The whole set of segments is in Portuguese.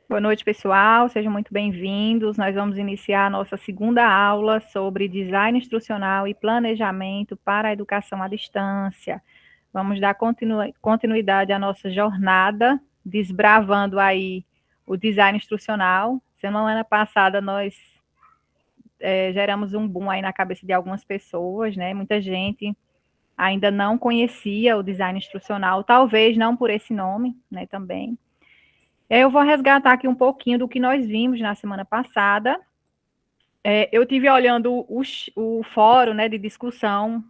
Boa noite, pessoal. Sejam muito bem-vindos. Nós vamos iniciar a nossa segunda aula sobre design instrucional e planejamento para a educação à distância. Vamos dar continuidade à nossa jornada, desbravando aí o design instrucional. Semana passada nós geramos um boom aí na cabeça de algumas pessoas, né? Muita gente ainda não conhecia o design instrucional, talvez não por esse nome, né, também. Eu vou resgatar aqui um pouquinho do que nós vimos na semana passada. Eu tive olhando o fórum, né, de discussão,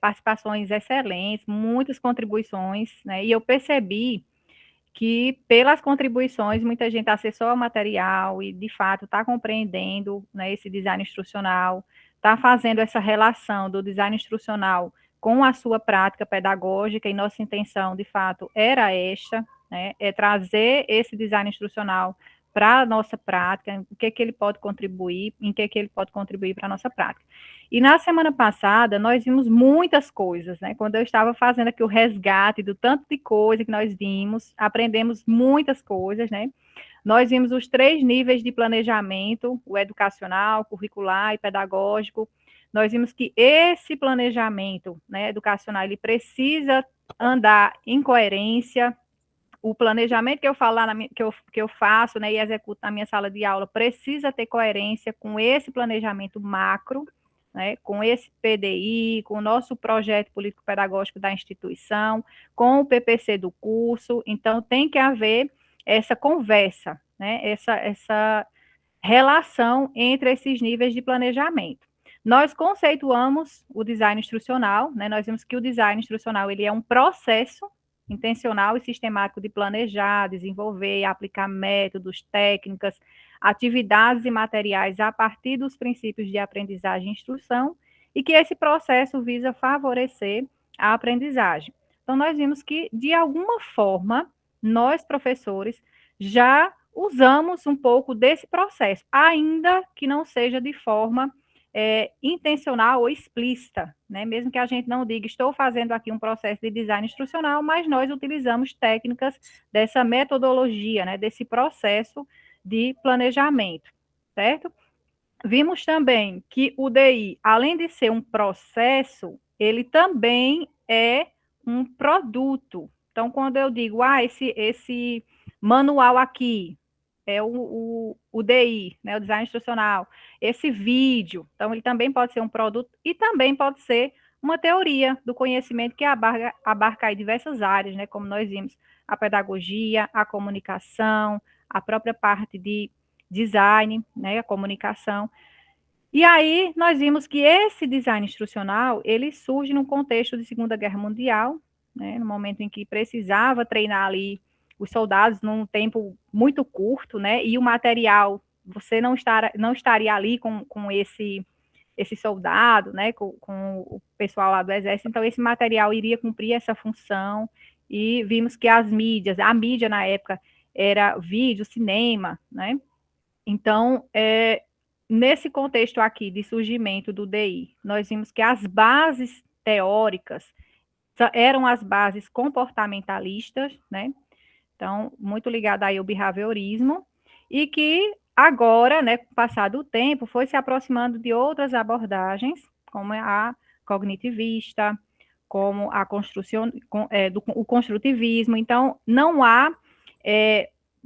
participações excelentes, muitas contribuições, né, e eu percebi que pelas contribuições muita gente acessou ao material e de fato está compreendendo, né, esse design instrucional, está fazendo essa relação do design instrucional com a sua prática pedagógica, e nossa intenção de fato era esta, né, é trazer esse design instrucional para a nossa prática, o que ele pode contribuir, em que ele pode contribuir para a nossa prática. E na semana passada, nós vimos muitas coisas, né? Quando eu estava fazendo aqui o resgate do tanto de coisa que nós vimos, aprendemos muitas coisas, né? Nós vimos os 3 níveis de planejamento, o educacional, curricular e pedagógico. Nós vimos que esse planejamento, né, educacional, ele precisa andar em coerência. O planejamento que eu falar que eu faço, né, e executo na minha sala de aula precisa ter coerência com esse planejamento macro, né, com esse PDI, com o nosso projeto político-pedagógico da instituição, com o PPC do curso. Então, tem que haver essa conversa, né, essa relação entre esses níveis de planejamento. Nós conceituamos o design instrucional, né, nós vimos que o design instrucional ele é um processo intencional e sistemático de planejar, desenvolver e aplicar métodos, técnicas, atividades e materiais a partir dos princípios de aprendizagem e instrução, e que esse processo visa favorecer a aprendizagem. Então, nós vimos que, de alguma forma, nós, professores, já usamos um pouco desse processo, ainda que não seja de forma intencional ou explícita, né? Mesmo que a gente não diga, estou fazendo aqui um processo de design instrucional, mas nós utilizamos técnicas dessa metodologia, né? Desse processo de planejamento, certo? Vimos também que o DI, além de ser um processo, ele também é um produto. Então, quando eu digo, esse manual aqui é o DI, né, o design instrucional, esse vídeo, então ele também pode ser um produto e também pode ser uma teoria do conhecimento que abarca aí diversas áreas, né, como nós vimos, a pedagogia, a comunicação, a própria parte de design, né, a comunicação. E aí nós vimos que esse design instrucional, ele surge no contexto de Segunda Guerra Mundial, né, no momento em que precisava treinar ali os soldados num tempo muito curto, né, e o material, você não estaria ali com esse soldado, né, com o pessoal lá do exército, então esse material iria cumprir essa função, e vimos que a mídia na época era vídeo, cinema, né, então, nesse contexto aqui de surgimento do DI, nós vimos que as bases teóricas eram as bases comportamentalistas, né? Então, muito ligada aí ao behaviorismo, e que agora, né, com o passar do tempo, foi se aproximando de outras abordagens, como a cognitivista, como a construção, o construtivismo. Então, não há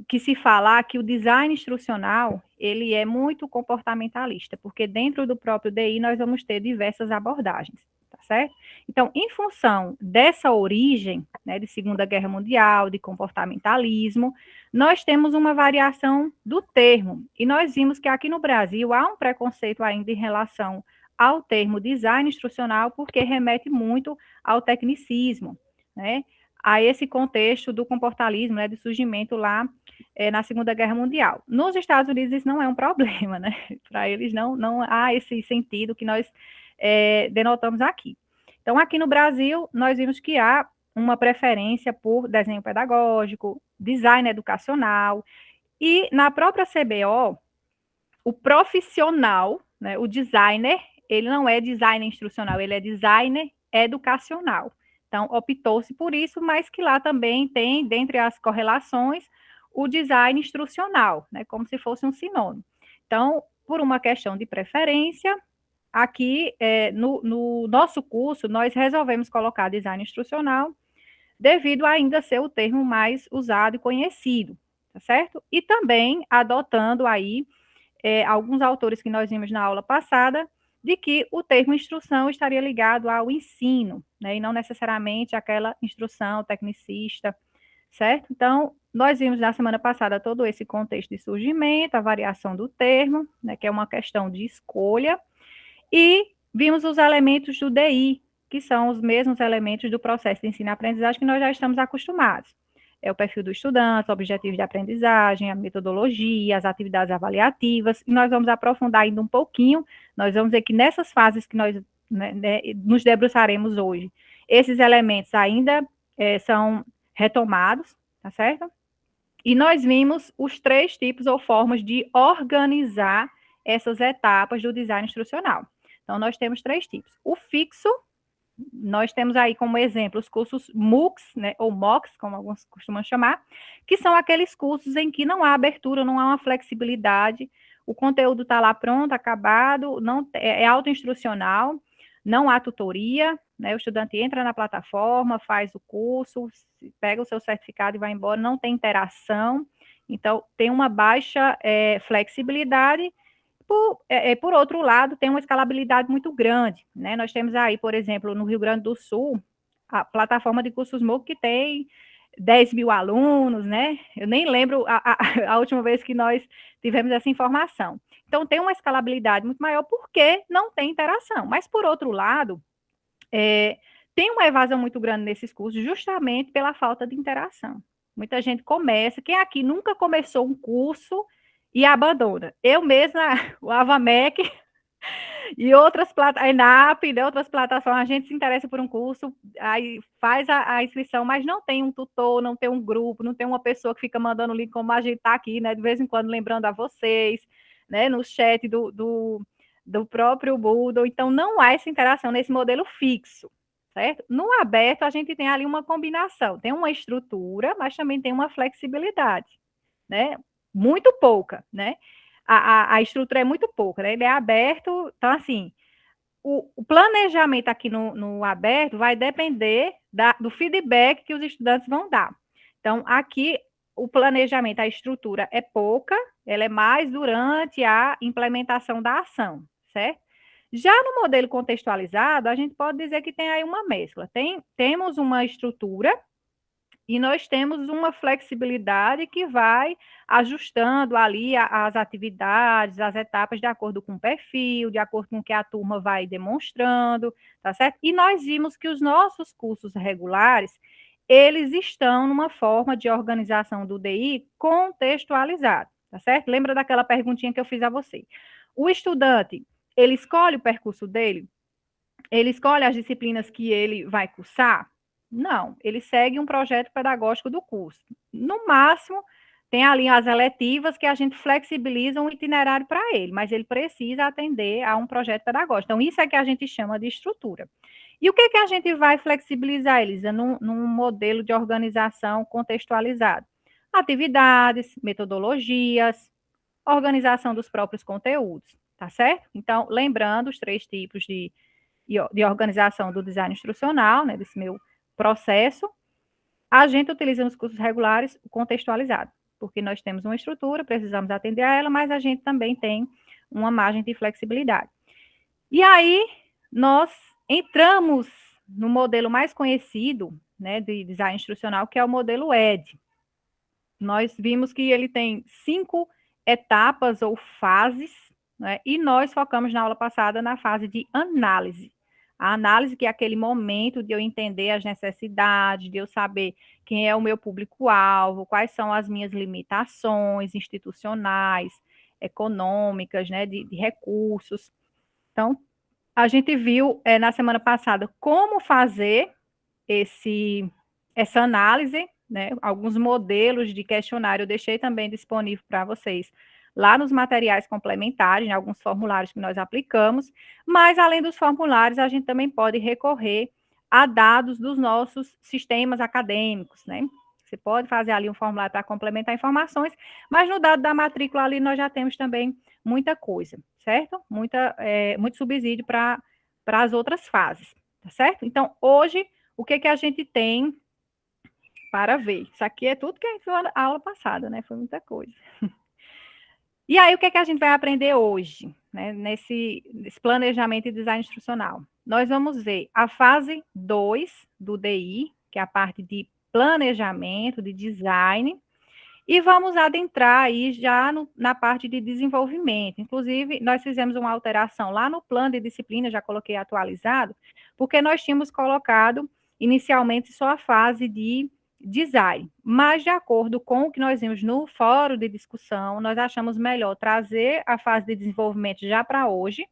que se falar que o design instrucional ele é muito comportamentalista, porque dentro do próprio DI nós vamos ter diversas abordagens, tá certo? Então, em função dessa origem, né, de Segunda Guerra Mundial, de comportamentalismo, nós temos uma variação do termo, e nós vimos que aqui no Brasil há um preconceito ainda em relação ao termo design instrucional, porque remete muito ao tecnicismo, né? A esse contexto do comportalismo, né, de surgimento lá na Segunda Guerra Mundial. Nos Estados Unidos isso não é um problema, né? Para eles não há esse sentido que nós denotamos aqui. Então, aqui no Brasil, nós vimos que há uma preferência por desenho pedagógico, design educacional, e na própria CBO, o profissional, né, o designer, ele não é designer instrucional, ele é designer educacional. Então, optou-se por isso, mas que lá também tem, dentre as correlações, o design instrucional, né, como se fosse um sinônimo. Então, por uma questão de preferência, aqui no nosso curso, nós resolvemos colocar design instrucional, devido a ainda ser o termo mais usado e conhecido, tá certo? E também adotando aí alguns autores que nós vimos na aula passada, de que o termo instrução estaria ligado ao ensino, né, e não necessariamente aquela instrução tecnicista, certo? Então, nós vimos na semana passada todo esse contexto de surgimento, a variação do termo, né, que é uma questão de escolha, e vimos os elementos do DI, que são os mesmos elementos do processo de ensino e aprendizagem que nós já estamos acostumados. É o perfil do estudante, objetivos de aprendizagem, a metodologia, as atividades avaliativas, e nós vamos aprofundar ainda um pouquinho, nós vamos ver que nessas fases que nós nos debruçaremos hoje, esses elementos ainda são retomados, tá certo? E nós vimos os 3 tipos ou formas de organizar essas etapas do design instrucional. Então, nós temos 3 tipos. O fixo, nós temos aí como exemplo os cursos MOOCs, né, ou MOOCs, como alguns costumam chamar, que são aqueles cursos em que não há abertura, não há uma flexibilidade, o conteúdo está lá pronto, acabado, não é autoinstrucional, não há tutoria, né, o estudante entra na plataforma, faz o curso, pega o seu certificado e vai embora, não tem interação, então tem uma baixa flexibilidade. Por outro lado, tem uma escalabilidade muito grande, né? Nós temos aí, por exemplo, no Rio Grande do Sul, a plataforma de cursos MOOC que tem 10 mil alunos, né? Eu nem lembro a última vez que nós tivemos essa informação. Então, tem uma escalabilidade muito maior porque não tem interação. Mas, por outro lado, tem uma evasão muito grande nesses cursos justamente pela falta de interação. Muita gente começa, quem aqui nunca começou um curso e abandona? Eu mesma, o AvaMec e outras plataformas, a ENAP, né, outras plataformas, a gente se interessa por um curso, aí faz a inscrição, mas não tem um tutor, não tem um grupo, não tem uma pessoa que fica mandando link como a gente está aqui, né, de vez em quando lembrando a vocês, né, no chat do próprio Moodle, então não há essa interação nesse modelo fixo, certo? No aberto, a gente tem ali uma combinação, tem uma estrutura, mas também tem uma flexibilidade, né? Muito pouca, né? A estrutura é muito pouca, né? Ele é aberto, então, assim, o planejamento aqui no aberto vai depender do feedback que os estudantes vão dar. Então, aqui, o planejamento, a estrutura é pouca, ela é mais durante a implementação da ação, certo? Já no modelo contextualizado, a gente pode dizer que tem aí uma mescla. Temos uma estrutura e nós temos uma flexibilidade que vai ajustando ali as atividades, as etapas, de acordo com o perfil, de acordo com o que a turma vai demonstrando, tá certo? E nós vimos que os nossos cursos regulares, eles estão numa forma de organização do DI contextualizado, tá certo? Lembra daquela perguntinha que eu fiz a você? O estudante, ele escolhe o percurso dele? Ele escolhe as disciplinas que ele vai cursar? Não, ele segue um projeto pedagógico do curso. No máximo, tem ali as eletivas que a gente flexibiliza um itinerário para ele, mas ele precisa atender a um projeto pedagógico. Então, isso é que a gente chama de estrutura. E o que, que a gente vai flexibilizar, Elisa, num modelo de organização contextualizado? Atividades, metodologias, organização dos próprios conteúdos, tá certo? Então, lembrando os 3 tipos de organização do design instrucional, né, desse meu processo, a gente utiliza nos cursos regulares o contextualizado, porque nós temos uma estrutura, precisamos atender a ela, mas a gente também tem uma margem de flexibilidade. E aí, nós entramos no modelo mais conhecido, né, de design instrucional, que é o modelo ED. Nós vimos que ele tem 5 etapas ou fases, né, e nós focamos na aula passada na fase de análise. A análise, que é aquele momento de eu entender as necessidades, de eu saber quem é o meu público-alvo, quais são as minhas limitações institucionais, econômicas, né, de recursos. Então, a gente viu na semana passada como fazer essa análise, né, alguns modelos de questionário eu deixei também disponível para vocês lá nos materiais complementares, né, alguns formulários que nós aplicamos, mas além dos formulários, a gente também pode recorrer a dados dos nossos sistemas acadêmicos, né? Você pode fazer ali um formulário para complementar informações, mas no dado da matrícula ali nós já temos também muita coisa, certo? Muito subsídio para as outras fases, tá certo? Então, hoje, o que a gente tem para ver? Isso aqui é tudo que a gente viu na aula passada, né? Foi muita coisa. E aí, o que a gente vai aprender hoje, né, nesse planejamento e design instrucional? Nós vamos ver a fase 2 do DI, que é a parte de planejamento, de design, e vamos adentrar aí já na parte de desenvolvimento. Inclusive, nós fizemos uma alteração lá no plano de disciplina, já coloquei atualizado, porque nós tínhamos colocado inicialmente só a fase de design, mas de acordo com o que nós vimos no fórum de discussão, nós achamos melhor trazer a fase de desenvolvimento já para hoje.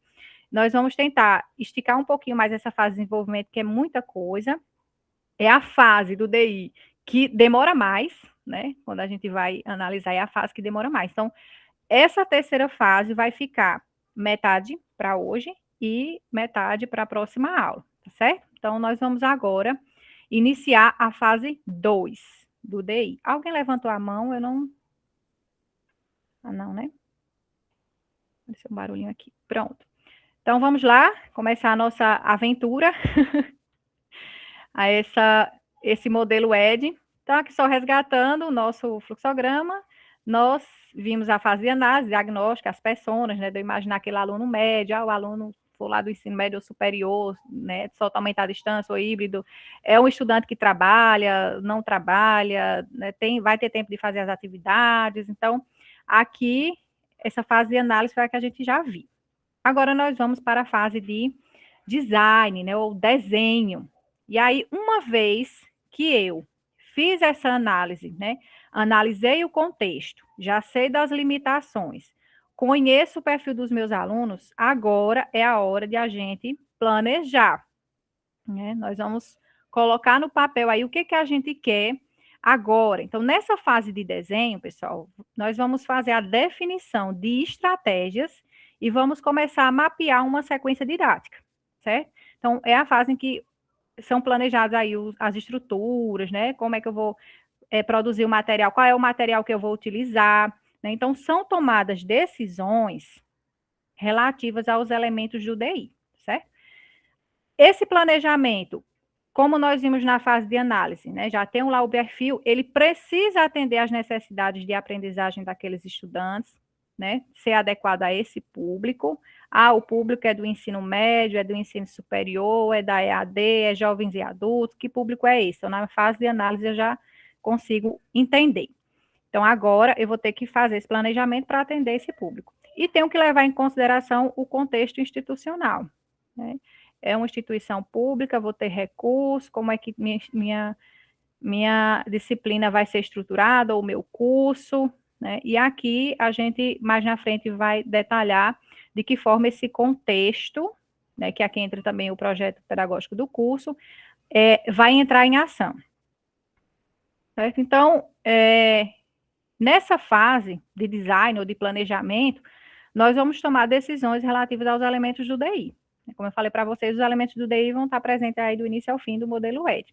Nós vamos tentar esticar um pouquinho mais essa fase de desenvolvimento, que é muita coisa. É a fase do DI que demora mais, né? Quando a gente vai analisar, é a fase que demora mais. Então, essa terceira fase vai ficar metade para hoje e metade para a próxima aula, tá certo? Então, nós vamos agora iniciar a fase 2 do DI. Alguém levantou a mão? Eu não... Ah, não, né? Apareceu um barulhinho aqui. Pronto. Então, vamos lá, começar a nossa aventura a esse modelo ED. Então, aqui só resgatando o nosso fluxograma, nós vimos a fase de análise, diagnóstica, as personas, né, de eu imaginar aquele aluno médio, o aluno for lá do ensino médio ou superior, né, totalmente à distância ou híbrido, é um estudante que trabalha, não trabalha, né, vai ter tempo de fazer as atividades. Então, aqui, essa fase de análise foi a que a gente já viu. Agora, nós vamos para a fase de design, né, ou desenho. E aí, uma vez que eu fiz essa análise, né, analisei o contexto, já sei das limitações, conheço o perfil dos meus alunos, agora é a hora de a gente planejar, né? Nós vamos colocar no papel aí o que a gente quer agora. Então, nessa fase de desenho, pessoal, nós vamos fazer a definição de estratégias e vamos começar a mapear uma sequência didática, certo? Então, é a fase em que são planejadas aí as estruturas, né? Como é que eu vou produzir o material, qual é o material que eu vou utilizar, né? Então, são tomadas decisões relativas aos elementos do DI, certo? Esse planejamento, como nós vimos na fase de análise, né? Já tem lá o perfil, ele precisa atender às necessidades de aprendizagem daqueles estudantes, né? Ser adequado a esse público. O público é do ensino médio, é do ensino superior, é da EAD, é jovens e adultos, que público é esse? Então, na fase de análise eu já consigo entender. Então, agora eu vou ter que fazer esse planejamento para atender esse público. E tenho que levar em consideração o contexto institucional, né? É uma instituição pública, vou ter recursos, como é que minha disciplina vai ser estruturada, ou o meu curso, né? E aqui a gente, mais na frente, vai detalhar de que forma esse contexto, né, que aqui entra também o projeto pedagógico do curso, vai entrar em ação. Certo? Então, nessa fase de design ou de planejamento, nós vamos tomar decisões relativas aos elementos do DI. Como eu falei para vocês, os elementos do DI vão estar presentes aí do início ao fim do modelo ED.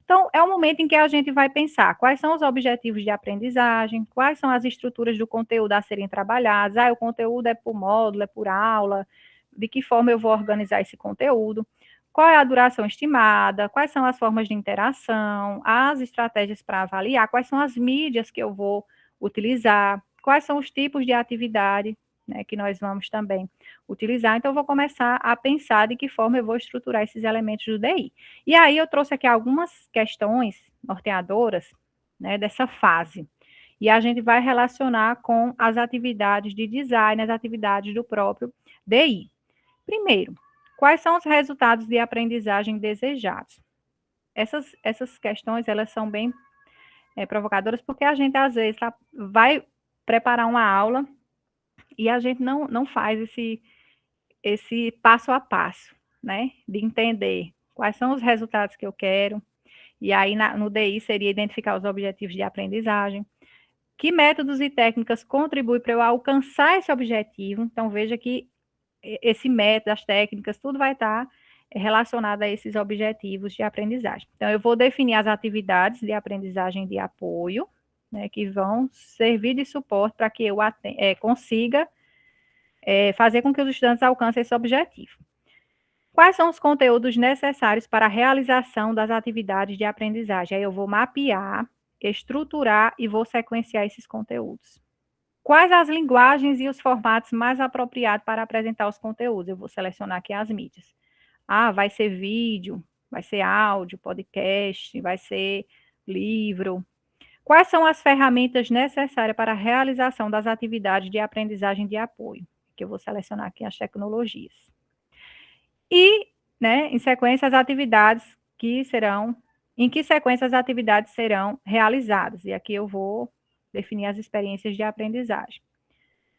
Então, é o momento em que a gente vai pensar quais são os objetivos de aprendizagem, quais são as estruturas do conteúdo a serem trabalhadas, o conteúdo é por módulo, é por aula, de que forma eu vou organizar esse conteúdo, qual é a duração estimada, quais são as formas de interação, as estratégias para avaliar, quais são as mídias que eu vou utilizar, quais são os tipos de atividade, né, que nós vamos também utilizar. Então, eu vou começar a pensar de que forma eu vou estruturar esses elementos do DI. E aí, eu trouxe aqui algumas questões norteadoras, né, dessa fase. E a gente vai relacionar com as atividades de design, as atividades do próprio DI. Primeiro, quais são os resultados de aprendizagem desejados? Essas questões, elas são bem provocadoras, porque a gente, às vezes, vai preparar uma aula e a gente não faz esse passo a passo, né? De entender quais são os resultados que eu quero. E aí, no DI, seria identificar os objetivos de aprendizagem. Que métodos e técnicas contribuem para eu alcançar esse objetivo? Então, veja que esse método, as técnicas, tudo vai estar relacionada a esses objetivos de aprendizagem. Então, eu vou definir as atividades de aprendizagem de apoio, né, que vão servir de suporte para que eu consiga fazer com que os estudantes alcancem esse objetivo. Quais são os conteúdos necessários para a realização das atividades de aprendizagem? Aí eu vou mapear, estruturar e vou sequenciar esses conteúdos. Quais as linguagens e os formatos mais apropriados para apresentar os conteúdos? Eu vou selecionar aqui as mídias. Vai ser vídeo, vai ser áudio, podcast, vai ser livro. Quais são as ferramentas necessárias para a realização das atividades de aprendizagem de apoio? Que eu vou selecionar aqui as tecnologias. E, né, em sequência, as atividades em que sequência as atividades serão realizadas. E aqui eu vou definir as experiências de aprendizagem,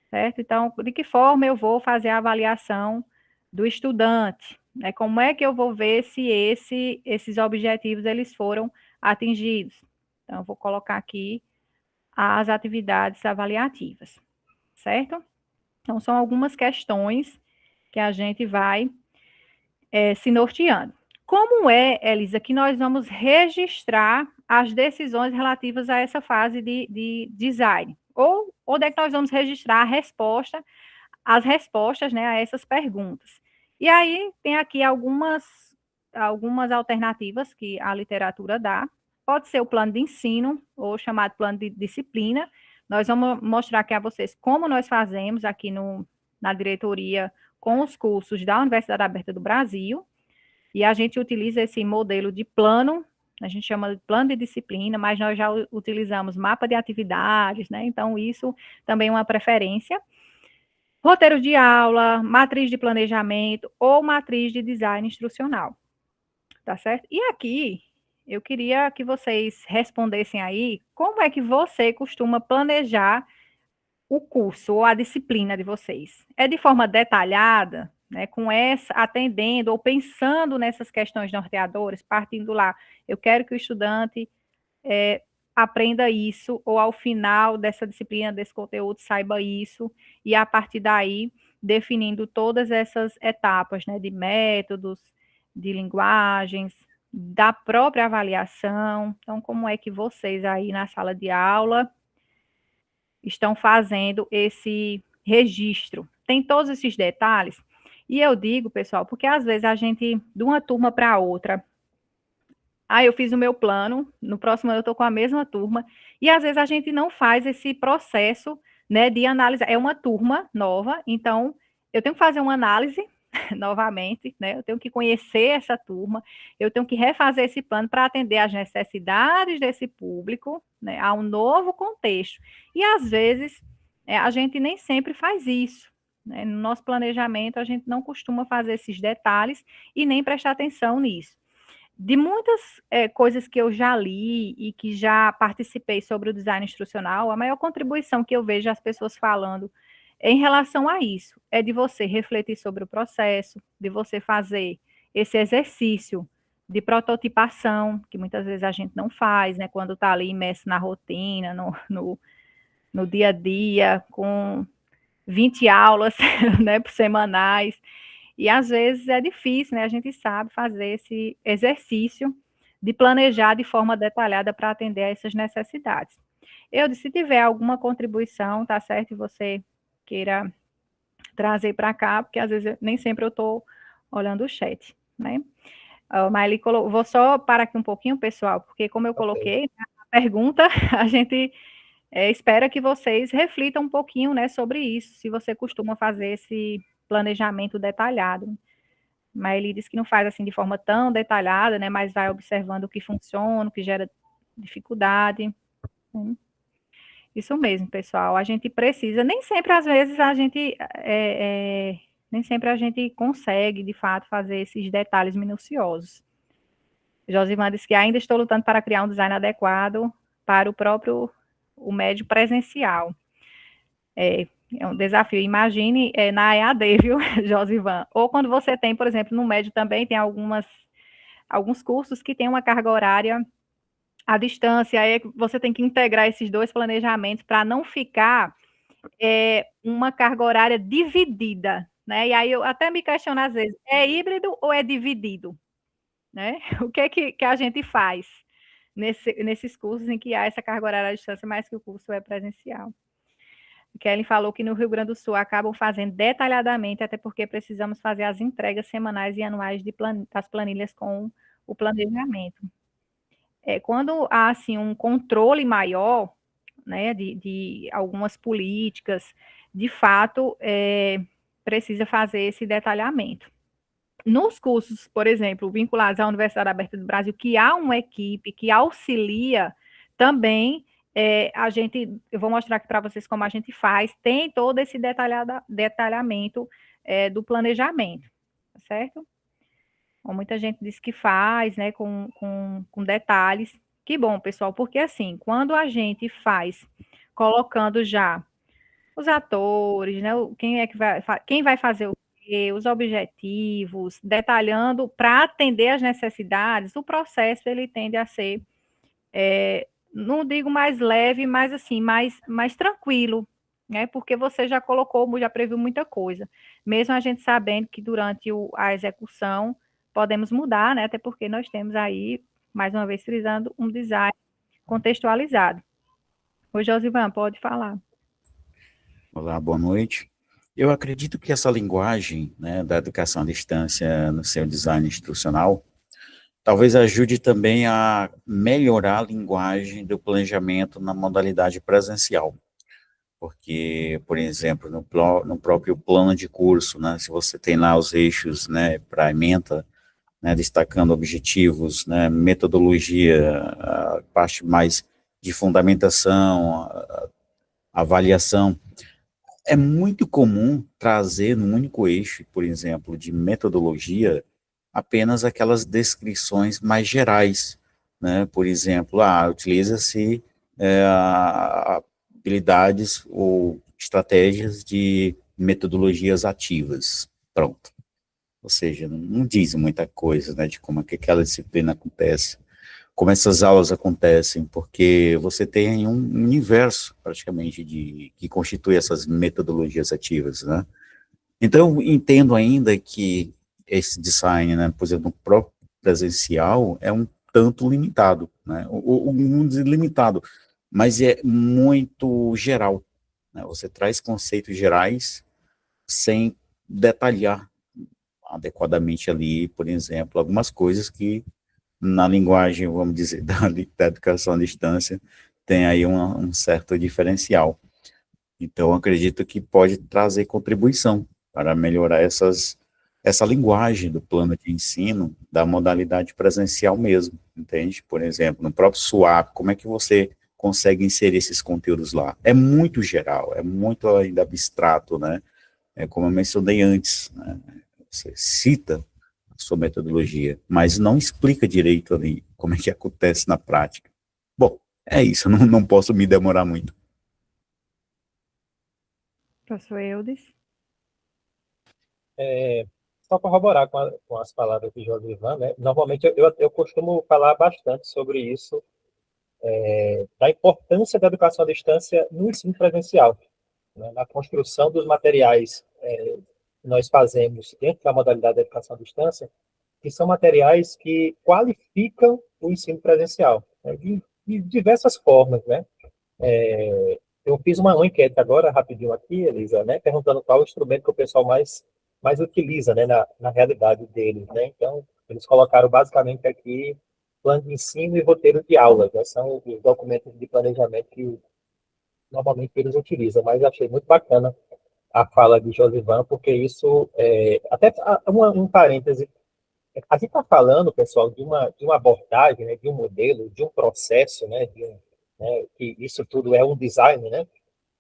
certo? Então, de que forma eu vou fazer a avaliação do estudante, né? Como é que eu vou ver se esses objetivos eles foram atingidos? Então, eu vou colocar aqui as atividades avaliativas, certo? Então, são algumas questões que a gente vai se norteando. Como é, Elisa, que nós vamos registrar as decisões relativas a essa fase de design? Ou onde é que nós vamos registrar as respostas, né, a essas perguntas? E aí tem aqui algumas alternativas que a literatura dá. Pode ser o plano de ensino, ou chamado plano de disciplina. Nós vamos mostrar aqui a vocês como nós fazemos aqui na diretoria com os cursos da Universidade Aberta do Brasil. E a gente utiliza esse modelo de plano, a gente chama de plano de disciplina, mas nós já utilizamos mapa de atividades, né? Então, isso também é uma preferência. Roteiro de aula, matriz de planejamento ou matriz de design instrucional. Tá certo? E aqui, eu queria que vocês respondessem aí como é que você costuma planejar o curso ou a disciplina de vocês. É de forma detalhada, né, atendendo ou pensando nessas questões norteadoras, partindo lá, eu quero que o estudante aprenda isso, ou ao final dessa disciplina, desse conteúdo, saiba isso, e a partir daí, definindo todas essas etapas, né, de métodos, de linguagens, da própria avaliação. Então, como é que vocês aí na sala de aula estão fazendo esse registro? Tem todos esses detalhes? E eu digo, pessoal, porque às vezes a gente, de uma turma para outra, eu fiz o meu plano, no próximo ano eu estou com a mesma turma, e às vezes a gente não faz esse processo, né, de analisar. É uma turma nova, então eu tenho que fazer uma análise novamente, né? Eu tenho que conhecer essa turma, eu tenho que refazer esse plano para atender às necessidades desse público, né, a um novo contexto. E às vezes a gente nem sempre faz isso, né? No nosso planejamento a gente não costuma fazer esses detalhes e nem prestar atenção nisso. De muitas coisas que eu já li e que já participei sobre o design instrucional, a maior contribuição que eu vejo as pessoas falando em relação a isso é de você refletir sobre o processo, de você fazer esse exercício de prototipação, que muitas vezes a gente não faz, né, quando está ali imerso na rotina, no dia a dia, com 20 aulas, né, por semanais. E às vezes é difícil, né? A gente sabe fazer esse exercício de planejar de forma detalhada para atender a essas necessidades. Se tiver alguma contribuição, tá certo? E você queira trazer para cá, porque às vezes nem sempre eu estou olhando o chat, né? Maeli vou só parar aqui um pouquinho, pessoal, porque como eu coloquei a pergunta, a gente espera que vocês reflitam um pouquinho, né, sobre isso, se você costuma fazer esse planejamento detalhado. Mas ele diz que não faz assim de forma tão detalhada, né, mas vai observando o que funciona, o que gera dificuldade. Isso mesmo, pessoal. A gente precisa, nem sempre às vezes nem sempre a gente consegue, de fato, fazer esses detalhes minuciosos. Josivan disse que ainda estou lutando para criar um design adequado para o médio presencial. É um desafio. Imagine na EAD, viu, Josivan? Ou quando você tem, por exemplo, no médio também tem alguns cursos que tem uma carga horária à distância, aí você tem que integrar esses dois planejamentos para não ficar uma carga horária dividida, né? E aí eu até me questiono às vezes, é híbrido ou é dividido, né? O que é que a gente faz nesses cursos em que há essa carga horária à distância, mas que o curso é presencial? Kelly falou que no Rio Grande do Sul acabam fazendo detalhadamente, até porque precisamos fazer as entregas semanais e anuais das planilhas com o planejamento. Quando há assim um controle maior, né, de algumas políticas, de fato, precisa fazer esse detalhamento. Nos cursos, por exemplo, vinculados à Universidade Aberta do Brasil, que há uma equipe que auxilia também, eu vou mostrar aqui para vocês como a gente faz, tem todo esse detalhamento do planejamento, tá certo? Como muita gente diz que faz, né, com detalhes. Que bom, pessoal, porque assim, quando a gente faz colocando já os atores, né, quem é que quem vai fazer o quê, os objetivos, detalhando para atender às necessidades, o processo ele tende a ser, não digo mais leve, mas assim, mais tranquilo, né? Porque você já colocou, já previu muita coisa. Mesmo a gente sabendo que durante a execução podemos mudar, né? Até porque nós temos aí, mais uma vez frisando, um design contextualizado. Ô, Josivan, pode falar. Olá, boa noite. Eu acredito que essa linguagem, né, da educação à distância no seu design instrucional, talvez ajude também a melhorar a linguagem do planejamento na modalidade presencial. Porque, por exemplo, no próprio plano de curso, né, se você tem lá os eixos, né, para a ementa, né, destacando objetivos, né, metodologia, a parte mais de fundamentação, avaliação, é muito comum trazer num único eixo, por exemplo, de metodologia, apenas aquelas descrições mais gerais, né? Por exemplo, utiliza-se habilidades ou estratégias de metodologias ativas. Pronto. Ou seja, não diz muita coisa, né, de como é que aquela disciplina acontece, como essas aulas acontecem, porque você tem um universo, praticamente, que constitui essas metodologias ativas, né? Então, eu entendo ainda que esse design, né, por exemplo, no próprio presencial, é um tanto limitado, né? Não dizer limitado, mas é muito geral, né? Você traz conceitos gerais sem detalhar adequadamente ali, por exemplo, algumas coisas que na linguagem, vamos dizer, da educação à distância, tem aí um certo diferencial. Então, acredito que pode trazer contribuição para melhorar essa linguagem do plano de ensino da modalidade presencial mesmo, entende? Por exemplo, no próprio SWAP, como é que você consegue inserir esses conteúdos lá? É muito geral, é muito ainda abstrato, né? É como eu mencionei antes, né? Você cita a sua metodologia, mas não explica direito ali como é que acontece na prática. Bom, é isso, não posso me demorar muito. Professor Eudes. Só corroborar com as palavras de Josivan, né? Normalmente eu costumo falar bastante sobre isso, da importância da educação à distância no ensino presencial, né? Na construção dos materiais que nós fazemos dentro da modalidade da educação à distância, que são materiais que qualificam o ensino presencial, né? De diversas formas, né? Eu fiz uma enquete agora, rapidinho aqui, Elisa, né, perguntando qual o instrumento que o pessoal mais utiliza, né, na realidade deles, né? Então, eles colocaram basicamente aqui plano de ensino e roteiro de aula, né? São os documentos de planejamento que normalmente eles utilizam, mas achei muito bacana a fala de Josivan, porque isso, até um parêntese, a gente está falando, pessoal, de uma abordagem, né, de um modelo, de um processo, né, que isso tudo é um design, né,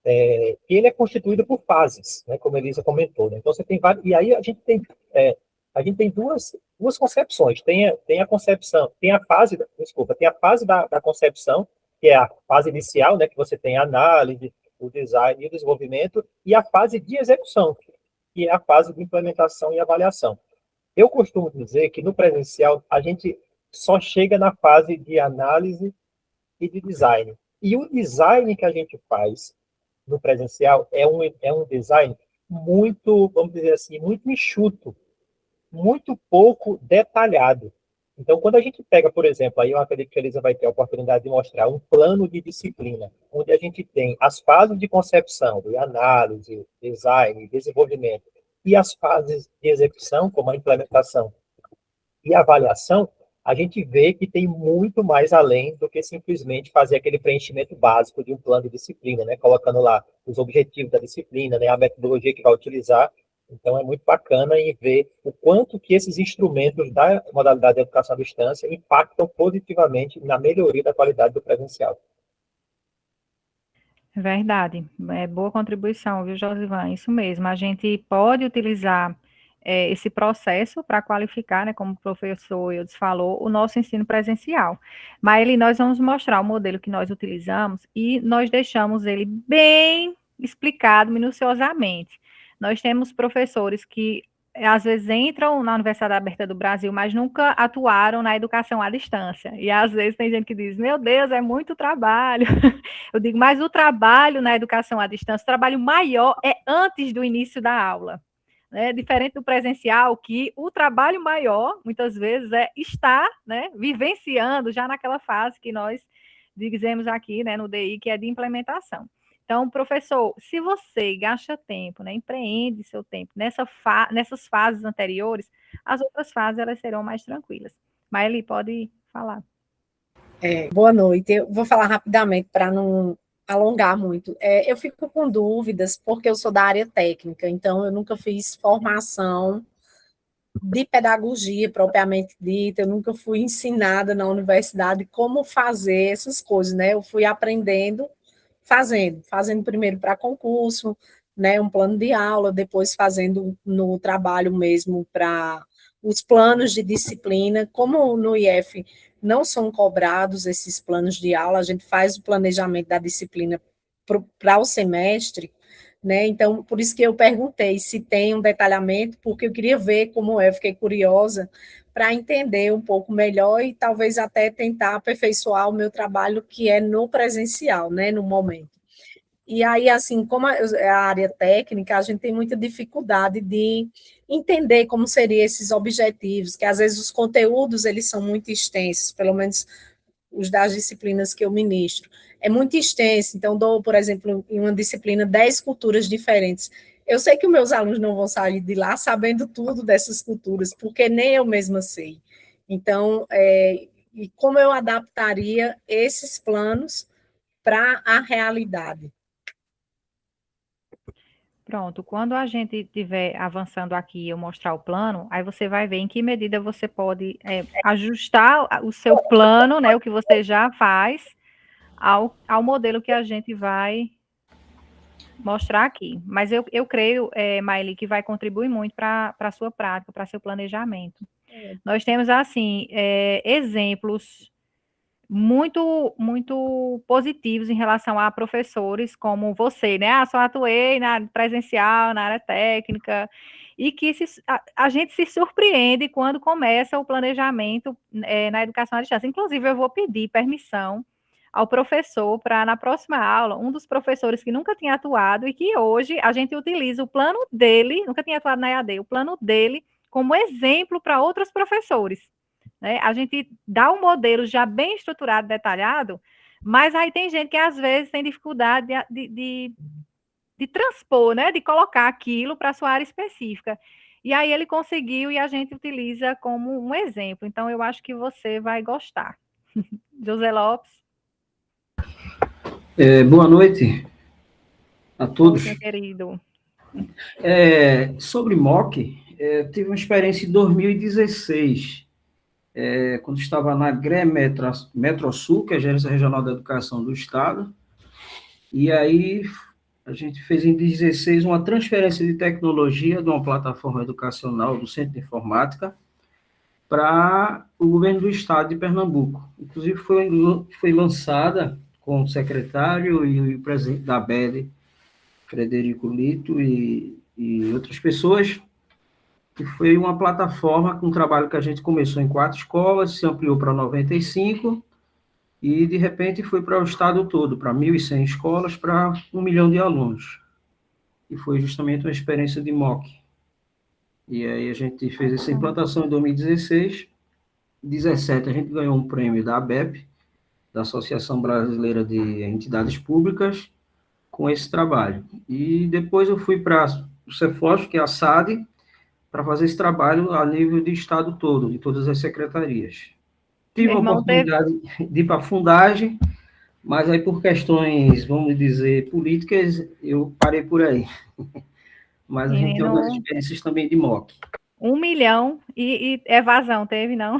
e ele é constituído por fases, né, como a Elisa comentou. Né? Então, você tem vários. E aí a gente tem duas concepções. Tem a concepção, tem a fase, desculpa, tem a fase da concepção, que é a fase inicial, né, que você tem a análise, o design e o desenvolvimento, e a fase de execução, que é a fase de implementação e avaliação. Eu costumo dizer que no presencial a gente só chega na fase de análise e de design. E o design que a gente faz no presencial é um design muito, vamos dizer assim, muito enxuto, muito pouco detalhado. Então, quando a gente pega, por exemplo, aí eu acredito que a Elisa vai ter a oportunidade de mostrar um plano de disciplina, onde a gente tem as fases de concepção, de análise, design, desenvolvimento, e as fases de execução, como a implementação e avaliação, a gente vê que tem muito mais além do que simplesmente fazer aquele preenchimento básico de um plano de disciplina, né? Colocando lá os objetivos da disciplina, né? A metodologia que vai utilizar. Então, é muito bacana em ver o quanto que esses instrumentos da modalidade de educação à distância impactam positivamente na melhoria da qualidade do presencial. Verdade, é boa contribuição, viu, Josivan? Isso mesmo, a gente pode utilizar esse processo para qualificar, né, como o professor Eudes falou, o nosso ensino presencial. Mas ele, nós vamos mostrar o modelo que nós utilizamos e nós deixamos ele bem explicado minuciosamente. Nós temos professores que às vezes entram na Universidade Aberta do Brasil, mas nunca atuaram na educação à distância. E às vezes tem gente que diz: meu Deus, é muito trabalho. Eu digo, mas o trabalho na educação à distância, o trabalho maior é antes do início da aula. Né? Diferente do presencial, que o trabalho maior, muitas vezes, é estar, né, vivenciando já naquela fase que nós dizemos aqui, né, no DI, que é de implementação. Então, professor, se você gasta tempo, né, empreende seu tempo nessas fases anteriores, as outras fases elas serão mais tranquilas. Maeli, pode falar. Boa noite. Eu vou falar rapidamente para não alongar muito. Eu fico com dúvidas porque eu sou da área técnica, então eu nunca fiz formação de pedagogia propriamente dita, eu nunca fui ensinada na universidade como fazer essas coisas, né? Eu fui aprendendo fazendo primeiro para concurso, né, um plano de aula, depois fazendo no trabalho mesmo para os planos de disciplina, como no IF não são cobrados esses planos de aula, a gente faz o planejamento da disciplina para o semestre, né? Então, por isso que eu perguntei se tem um detalhamento, porque eu queria ver como é, fiquei curiosa para entender um pouco melhor e talvez até tentar aperfeiçoar o meu trabalho que é no presencial, né, no momento. E aí, assim, como é a área técnica, a gente tem muita dificuldade de entender como seriam esses objetivos, que às vezes os conteúdos, eles são muito extensos, pelo menos os das disciplinas que eu ministro. É muito extenso, então dou, por exemplo, em uma disciplina 10 culturas diferentes. Eu sei que os meus alunos não vão sair de lá sabendo tudo dessas culturas, porque nem eu mesma sei. Então, e como eu adaptaria esses planos para a realidade? Pronto, quando a gente estiver avançando aqui e eu mostrar o plano, aí você vai ver em que medida você pode ajustar o seu plano, né, o que você já faz, ao modelo que a gente vai mostrar aqui. Mas eu creio, Maeli, que vai contribuir muito para a sua prática, para seu planejamento. Nós temos, assim, exemplos muito positivos em relação a professores como você, né? Só atuei na área presencial, na área técnica, e que a gente se surpreende quando começa o planejamento na educação à distância. Inclusive, eu vou pedir permissão ao professor para, na próxima aula, um dos professores que nunca tinha atuado e que hoje a gente utiliza o plano dele, nunca tinha atuado na EAD, o plano dele como exemplo para outros professores. Né? A gente dá um modelo já bem estruturado, detalhado, mas aí tem gente que às vezes tem dificuldade de transpor, né? De colocar aquilo para a sua área específica. E aí ele conseguiu e a gente utiliza como um exemplo. Então, eu acho que você vai gostar. José Lopes. Boa noite a todos. Meu querido. Sobre MOOC, tive uma experiência em 2016, quando estava na GRE Metrosul, que é a Gerência Regional da Educação do Estado, e aí a gente fez em 2016 uma transferência de tecnologia de uma plataforma educacional do Centro de Informática para o governo do Estado de Pernambuco. Inclusive foi lançada com o secretário e o presidente da ABED, Frederico Lito, e outras pessoas, que foi uma plataforma com um trabalho que a gente começou em 4 escolas, se ampliou para 95, e de repente foi para o estado todo, para 1.100 escolas, para 1 milhão de alunos. e foi justamente uma experiência de mock. E aí a gente fez essa implantação em 2016. Em 2017 a gente ganhou um prêmio da ABEP, da Associação Brasileira de Entidades Públicas, com esse trabalho. E depois eu fui para o Cefos, que é a SAD, para fazer esse trabalho a nível de estado todo, de todas as secretarias. Tive a oportunidade de ir para a Fundagem, mas aí por questões, vamos dizer, políticas, eu parei por aí. Mas a gente tem algumas experiências também de mock. 1 milhão e evasão, teve, não?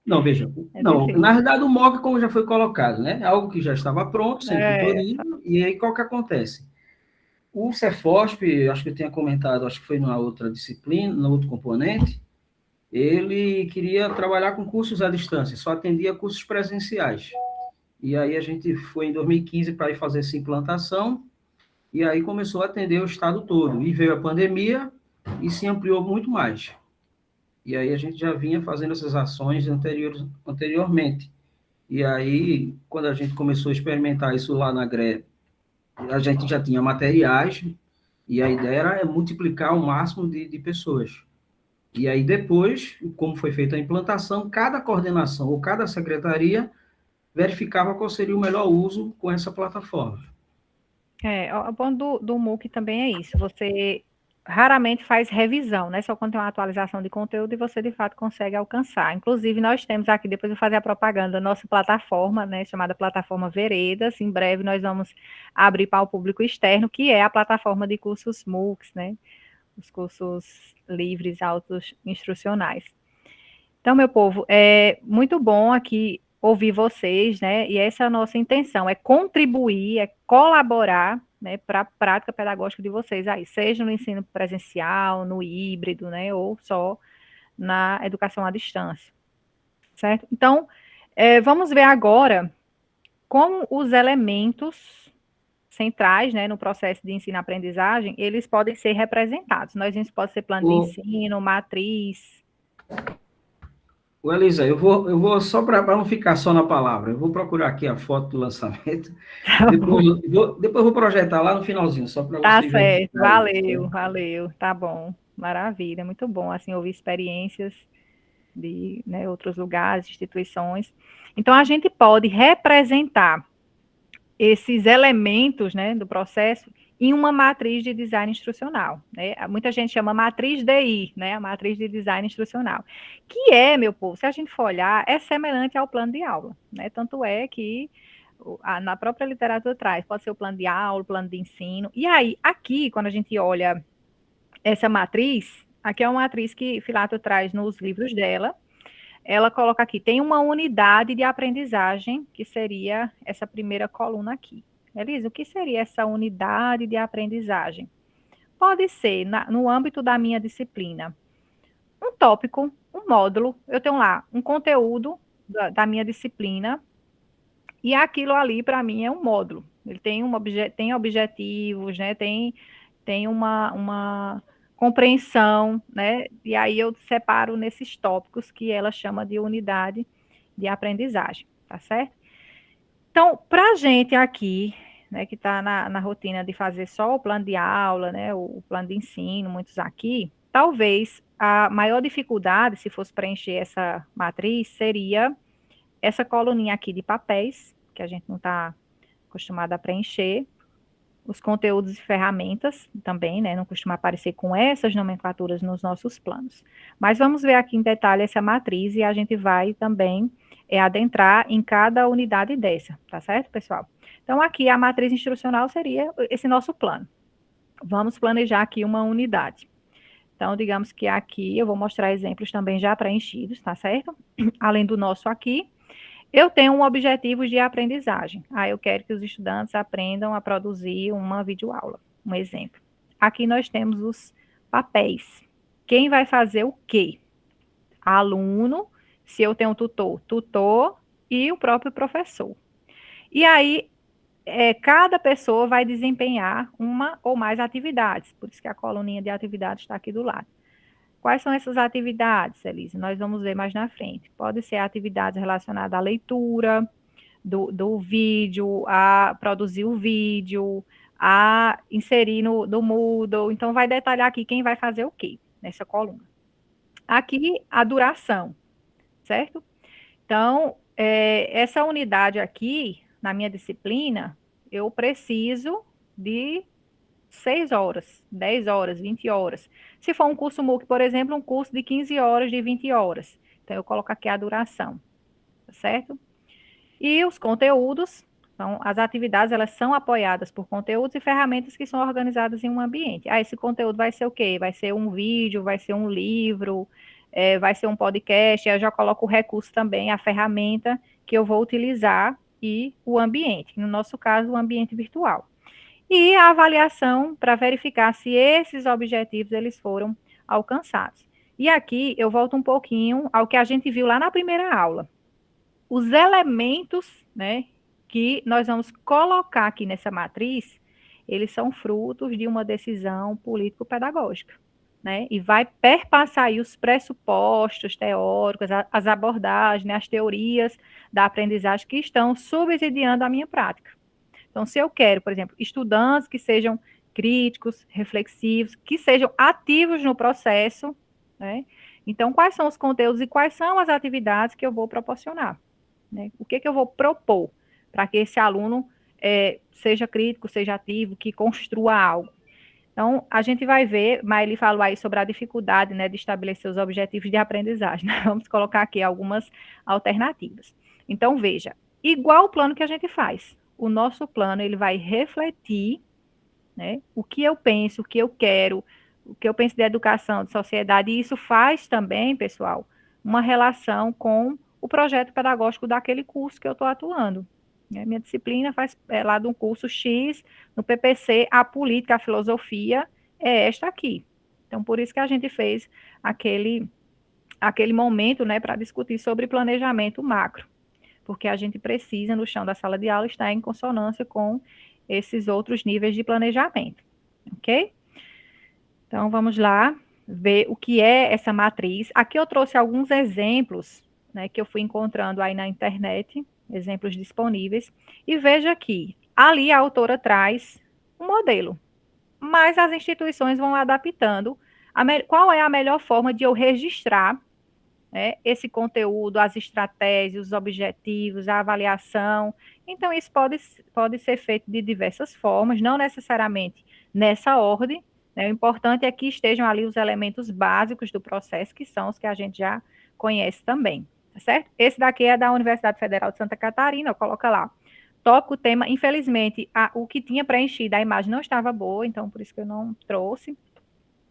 Não, veja, não, na verdade o mock, como já foi colocado, né? Algo que já estava pronto, sem tutoria, e aí qual que acontece? O Cefosp, acho que eu tinha comentado, acho que foi numa outra disciplina, no outro componente, ele queria trabalhar com cursos à distância, só atendia cursos presenciais. E aí a gente foi em 2015 para ir fazer essa implantação, e aí começou a atender o estado todo. E veio a pandemia e se ampliou muito mais. E aí a gente já vinha fazendo essas ações anteriormente. E aí, quando a gente começou a experimentar isso lá na GRE, a gente já tinha materiais, e a ideia era multiplicar o máximo de pessoas. E aí depois, como foi feita a implantação, cada coordenação ou cada secretaria verificava qual seria o melhor uso com essa plataforma. O ponto do MOOC também é isso, você raramente faz revisão, né? Só quando tem uma atualização de conteúdo e você, de fato, consegue alcançar. Inclusive, nós temos aqui, depois eu vou fazer a propaganda, nossa plataforma, né, chamada Plataforma Veredas. Em breve nós vamos abrir para o público externo, que é a plataforma de cursos MOOCs, né? Os cursos livres, auto-instrucionais. Então, meu povo, é muito bom aqui ouvir vocês, né? E essa é a nossa intenção, é contribuir, é colaborar, né, para a prática pedagógica de vocês aí, seja no ensino presencial, no híbrido, né, ou só na educação à distância, certo? Então, vamos ver agora como os elementos centrais, né, no processo de ensino-aprendizagem, eles podem ser representados. Nós vimos que pode ser plano de ensino, matriz. Elisa, eu vou só para não ficar só na palavra, eu vou procurar aqui a foto do lançamento, depois vou projetar lá no finalzinho, só para Tá vocês certo, verem. valeu, tá bom, maravilha, muito bom, assim, ouvir experiências de, né, outros lugares, instituições. Então, a gente pode representar esses elementos, né, do processo em uma matriz de design instrucional, né? Muita gente chama matriz DI, né, a matriz de design instrucional, que é, meu povo, se a gente for olhar, é semelhante ao plano de aula, né? Tanto é que na própria literatura traz, pode ser o plano de aula, o plano de ensino. E aí, aqui, quando a gente olha essa matriz, aqui é uma matriz que Filato traz nos livros dela, ela coloca aqui, tem uma unidade de aprendizagem, que seria essa primeira coluna aqui. Elisa, o que seria essa unidade de aprendizagem? Pode ser, no âmbito da minha disciplina, um tópico, um módulo, eu tenho lá um conteúdo da minha disciplina, e aquilo ali, para mim, é um módulo. Ele tem, tem objetivos, né? Tem uma compreensão, né? E aí eu separo nesses tópicos que ela chama de unidade de aprendizagem, tá certo? Então, para a gente aqui, né, que está na rotina de fazer só o plano de aula, né, o plano de ensino, muitos aqui, talvez a maior dificuldade, se fosse preencher essa matriz, seria essa coluninha aqui de papéis, que a gente não está acostumado a preencher, os conteúdos e ferramentas também, né, não costuma aparecer com essas nomenclaturas nos nossos planos. Mas vamos ver aqui em detalhe essa matriz e a gente vai também adentrar em cada unidade dessa, tá certo, pessoal? Então, aqui a matriz instrucional seria esse nosso plano. Vamos planejar aqui uma unidade. Então, digamos que aqui eu vou mostrar exemplos também já preenchidos, tá certo? Além do nosso aqui, eu tenho um objetivo de aprendizagem. Eu quero que os estudantes aprendam a produzir uma videoaula, um exemplo. Aqui nós temos os papéis. Quem vai fazer o quê? Aluno, se eu tenho um tutor e o próprio professor. E aí, cada pessoa vai desempenhar uma ou mais atividades, por isso que a coluninha de atividades está aqui do lado. Quais são essas atividades, Elise? Nós vamos ver mais na frente. Pode ser atividades relacionadas à leitura do vídeo, a produzir o vídeo, a inserir no Moodle. Então, vai detalhar aqui quem vai fazer o quê nessa coluna. Aqui, a duração, certo? Então, essa unidade aqui, na minha disciplina, eu preciso de 6 horas, 10 horas, 20 horas. Se for um curso MOOC, por exemplo, um curso de 15 horas, de 20 horas. Então, eu coloco aqui a duração, tá certo? E os conteúdos, então, as atividades, elas são apoiadas por conteúdos e ferramentas que são organizadas em um ambiente. Esse conteúdo vai ser o quê? Vai ser um vídeo, vai ser um livro, vai ser um podcast, eu já coloco o recurso também, a ferramenta que eu vou utilizar e o ambiente, no nosso caso, o ambiente virtual. E a avaliação para verificar se esses objetivos, eles foram alcançados. E aqui eu volto um pouquinho ao que a gente viu lá na primeira aula. Os elementos, né, que nós vamos colocar aqui nessa matriz, eles são frutos de uma decisão político-pedagógica, né, e vai perpassar aí os pressupostos teóricos, as abordagens, né, as teorias da aprendizagem que estão subsidiando a minha prática. Então, se eu quero, por exemplo, estudantes que sejam críticos, reflexivos, que sejam ativos no processo, né, então, quais são os conteúdos e quais são as atividades que eu vou proporcionar? Né? O que eu vou propor para que esse aluno seja crítico, seja ativo, que construa algo. Então, a gente vai ver, Maile falou aí sobre a dificuldade, né, de estabelecer os objetivos de aprendizagem. Né? Vamos colocar aqui algumas alternativas. Então, veja, igual o plano que a gente faz, o nosso plano ele vai refletir, né, o que eu penso, o que eu quero, o que eu penso de educação, de sociedade, e isso faz também, pessoal, uma relação com o projeto pedagógico daquele curso que eu estou atuando. Minha disciplina faz lá de um curso X, no PPC, a política, a filosofia é esta aqui. Então, por isso que a gente fez aquele momento, né, para discutir sobre planejamento macro, porque a gente precisa, no chão da sala de aula, estar em consonância com esses outros níveis de planejamento, ok? Então, vamos lá ver o que é essa matriz. Aqui eu trouxe alguns exemplos, né, que eu fui encontrando aí na internet, exemplos disponíveis, e veja aqui, ali a autora traz um modelo, mas as instituições vão adaptando qual é a melhor forma de eu registrar, né, esse conteúdo, as estratégias, os objetivos, a avaliação. Então, isso pode ser feito de diversas formas, não necessariamente nessa ordem, né, o importante é que estejam ali os elementos básicos do processo, que são os que a gente já conhece também. Tá certo? Esse daqui é da Universidade Federal de Santa Catarina, coloca lá. Tópico, tema, infelizmente, o que tinha preenchido, a imagem não estava boa, então por isso que eu não trouxe,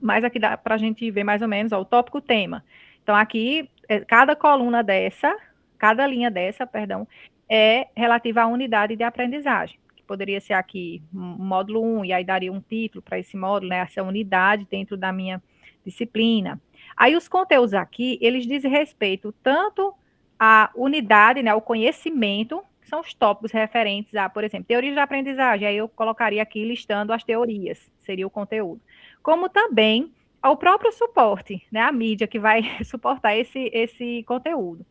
mas aqui dá para a gente ver mais ou menos, ó, o tópico, tema. Então aqui, cada coluna dessa, cada linha dessa, perdão, é relativa à unidade de aprendizagem, que poderia ser aqui módulo 1, e aí daria um título para esse módulo, né, essa unidade dentro da minha disciplina. Aí os conteúdos aqui, eles dizem respeito tanto à unidade, né, ao conhecimento, que são os tópicos referentes a, por exemplo, teorias da aprendizagem, aí eu colocaria aqui listando as teorias, seria o conteúdo, como também ao próprio suporte, né, a mídia que vai suportar esse conteúdo,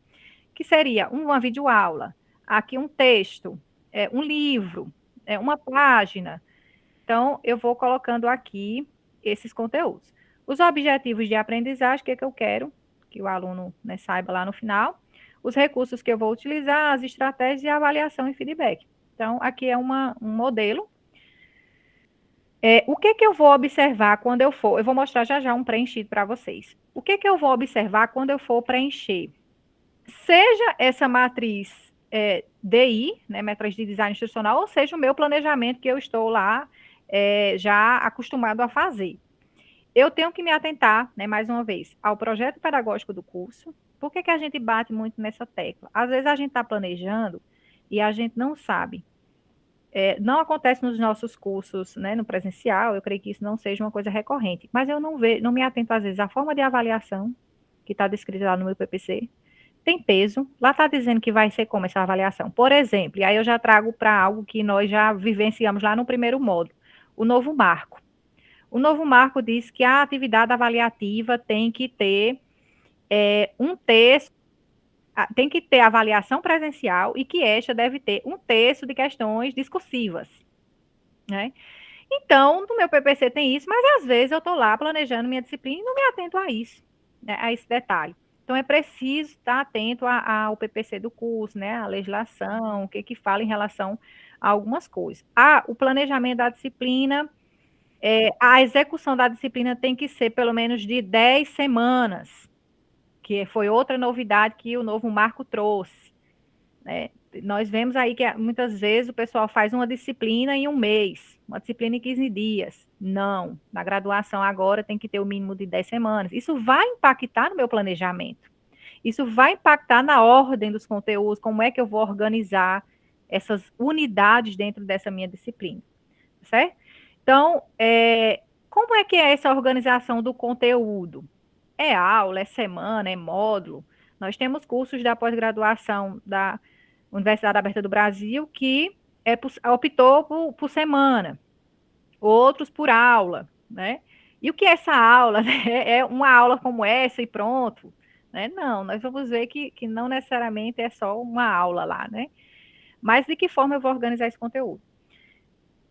que seria uma videoaula, aqui um texto, um livro, uma página. Então, eu vou colocando aqui esses conteúdos. Os objetivos de aprendizagem, o que eu quero que o aluno, né, saiba lá no final. Os recursos que eu vou utilizar, as estratégias de avaliação e feedback. Então, aqui é um modelo. O que eu vou observar quando eu for? Eu vou mostrar já um preenchido para vocês. O que eu vou observar quando eu for preencher? Seja essa matriz DI, né, matriz de design institucional, ou seja o meu planejamento que eu estou lá já acostumado a fazer. Eu tenho que me atentar, né, mais uma vez, ao projeto pedagógico do curso. Por que a gente bate muito nessa tecla? Às vezes a gente está planejando e a gente não sabe. Não acontece nos nossos cursos, né, no presencial, eu creio que isso não seja uma coisa recorrente, mas eu não me atento, às vezes, à forma de avaliação, que está descrita lá no meu PPC, tem peso, lá está dizendo que vai ser como essa avaliação. Por exemplo, e aí eu já trago para algo que nós já vivenciamos lá no primeiro módulo, o novo marco. O novo marco diz que a atividade avaliativa tem que ter um texto, tem que ter avaliação presencial e que esta deve ter um texto de questões discursivas, né? Então, no meu PPC tem isso, mas às vezes eu estou lá planejando minha disciplina e não me atento a isso, né, a esse detalhe. Então, é preciso estar atento ao PPC do curso, né, a legislação, o que fala em relação a algumas coisas. O planejamento da disciplina, a execução da disciplina tem que ser pelo menos de 10 semanas, que foi outra novidade que o novo marco trouxe, né? Nós vemos aí que muitas vezes o pessoal faz uma disciplina em um mês, uma disciplina em 15 dias. Não, na graduação agora tem que ter o mínimo de 10 semanas. Isso vai impactar no meu planejamento. Isso vai impactar na ordem dos conteúdos, como é que eu vou organizar essas unidades dentro dessa minha disciplina, certo? Então, como é que é essa organização do conteúdo? É aula, é semana, é módulo? Nós temos cursos da pós-graduação da Universidade Aberta do Brasil que optou por semana, outros por aula, né? E o que é essa aula? Né? É uma aula como essa e pronto? Né? Não, nós vamos ver que não necessariamente é só uma aula lá, né? Mas de que forma eu vou organizar esse conteúdo?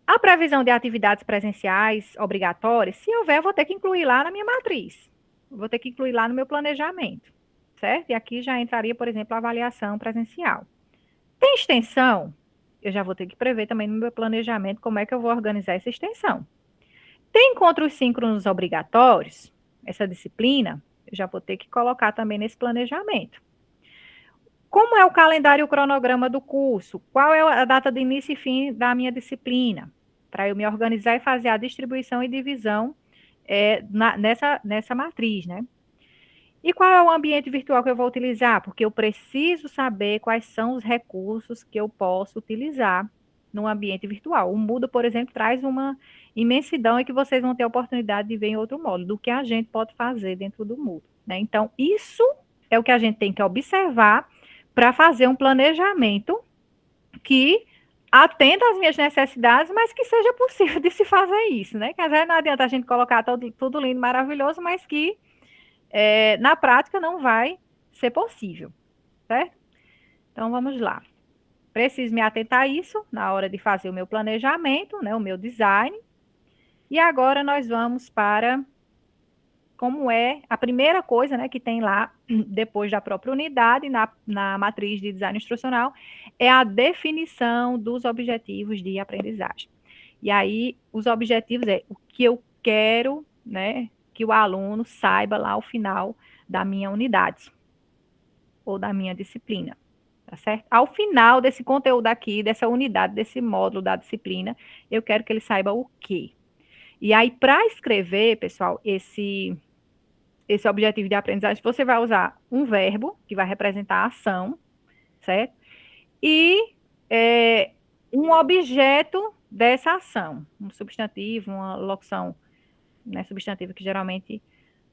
A previsão de atividades presenciais obrigatórias, se houver, eu vou ter que incluir lá na minha matriz. Vou ter que incluir lá no meu planejamento, certo? E aqui já entraria, por exemplo, a avaliação presencial. Tem extensão? Eu já vou ter que prever também no meu planejamento como é que eu vou organizar essa extensão. Tem encontros síncronos obrigatórios? Essa disciplina, eu já vou ter que colocar também nesse planejamento. Como é o calendário e o cronograma do curso? Qual é a data de início e fim da minha disciplina? Para eu me organizar e fazer a distribuição e divisão nessa matriz, né? E qual é o ambiente virtual que eu vou utilizar? Porque eu preciso saber quais são os recursos que eu posso utilizar no ambiente virtual. O Moodle, por exemplo, traz uma imensidão e que vocês vão ter a oportunidade de ver em outro módulo, do que a gente pode fazer dentro do Moodle, né? Então, isso é o que a gente tem que observar para fazer um planejamento que atenda às minhas necessidades, mas que seja possível de se fazer isso, né? Que às vezes não adianta a gente colocar tudo lindo, maravilhoso, mas que na prática não vai ser possível, certo? Então, vamos lá. Preciso me atentar a isso na hora de fazer o meu planejamento, né, o meu design. E agora nós vamos para como é a primeira coisa, né, que tem lá, depois da própria unidade, na matriz de design instrucional, é a definição dos objetivos de aprendizagem. E aí, os objetivos é o que eu quero, né, que o aluno saiba lá ao final da minha unidade ou da minha disciplina, tá certo? Ao final desse conteúdo aqui, dessa unidade, desse módulo da disciplina, eu quero que ele saiba o quê? E aí, para escrever, pessoal, esse objetivo de aprendizagem, você vai usar um verbo, que vai representar a ação, certo? E um objeto dessa ação, um substantivo, uma locução, né, substantiva que geralmente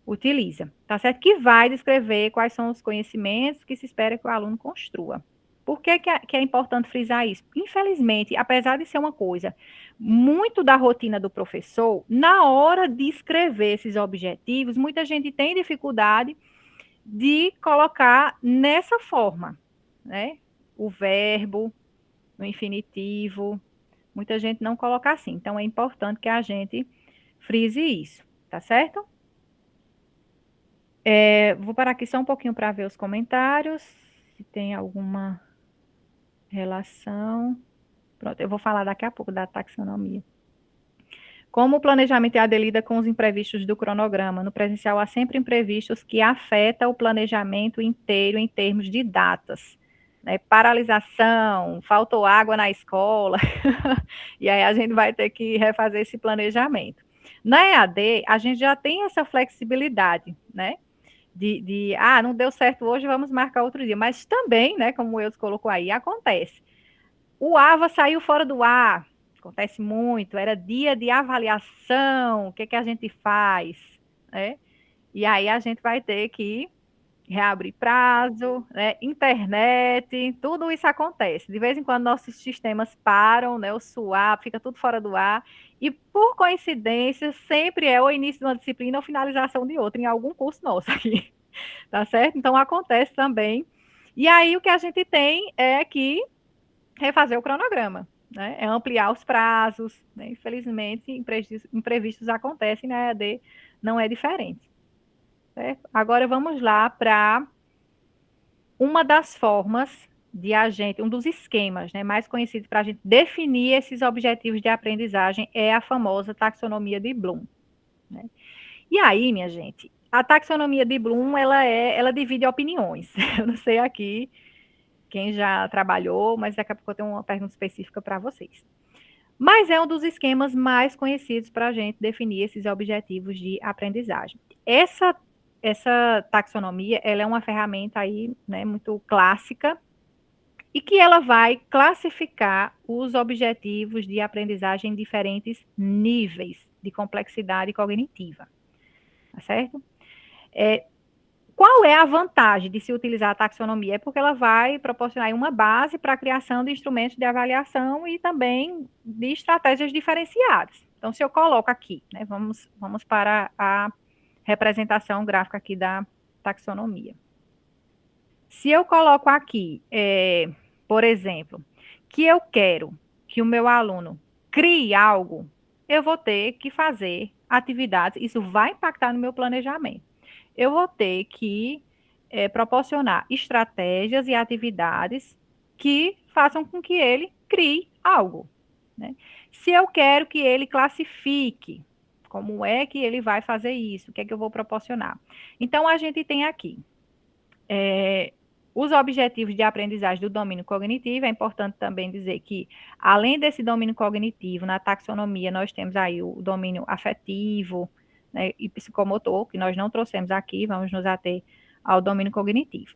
utiliza, tá certo? Que vai descrever quais são os conhecimentos que se espera que o aluno construa. Por que é importante frisar isso? Infelizmente, apesar de ser uma coisa muito da rotina do professor, na hora de escrever esses objetivos, muita gente tem dificuldade de colocar nessa forma, né? O verbo, no infinitivo, muita gente não coloca assim. Então, é importante que a gente frise isso, tá certo? Vou parar aqui só um pouquinho para ver os comentários, se tem alguma relação. Pronto, eu vou falar daqui a pouco da taxonomia. Como o planejamento é adelida com os imprevistos do cronograma? No presencial há sempre imprevistos que afetam o planejamento inteiro em termos de datas. Né? Paralisação, faltou água na escola, e aí a gente vai ter que refazer esse planejamento. Na EAD, a gente já tem essa flexibilidade, né? Não deu certo hoje, vamos marcar outro dia. Mas também, né, como o Eudes colocou aí, acontece. O AVA saiu fora do ar, acontece muito, era dia de avaliação, o que a gente faz, né? E aí a gente vai ter que reabrir prazo, né? Internet, tudo isso acontece. De vez em quando nossos sistemas param, né? O swap fica tudo fora do ar, e por coincidência, sempre é o início de uma disciplina ou finalização de outra, em algum curso nosso aqui, tá certo? Então acontece também. E aí o que a gente tem é que refazer o cronograma, né? É ampliar os prazos, né? Infelizmente, imprevistos acontecem, na EAD não é diferente. Certo? Agora vamos lá para uma das formas de a gente, um dos esquemas, né, mais conhecidos para a gente definir esses objetivos de aprendizagem é a famosa taxonomia de Bloom, né? E aí, minha gente, a taxonomia de Bloom, ela divide opiniões. Eu não sei aqui quem já trabalhou, mas daqui a pouco eu tenho uma pergunta específica para vocês. Mas é um dos esquemas mais conhecidos para a gente definir esses objetivos de aprendizagem. Essa taxonomia, ela é uma ferramenta aí, né, muito clássica, e que ela vai classificar os objetivos de aprendizagem em diferentes níveis de complexidade cognitiva, tá certo? Qual é a vantagem de se utilizar a taxonomia? É porque ela vai proporcionar uma base para a criação de instrumentos de avaliação e também de estratégias diferenciadas. Então, se eu coloco aqui, né, vamos para a representação gráfica aqui da taxonomia. Se eu coloco aqui, por exemplo, que eu quero que o meu aluno crie algo, eu vou ter que fazer atividades, isso vai impactar no meu planejamento. Eu vou ter que proporcionar estratégias e atividades que façam com que ele crie algo, né? Se eu quero que ele classifique, como é que ele vai fazer isso? O que é que eu vou proporcionar? Então, a gente tem aqui os objetivos de aprendizagem do domínio cognitivo. É importante também dizer que, além desse domínio cognitivo, na taxonomia, nós temos aí o domínio afetivo, né, e psicomotor, que nós não trouxemos aqui, vamos nos ater ao domínio cognitivo.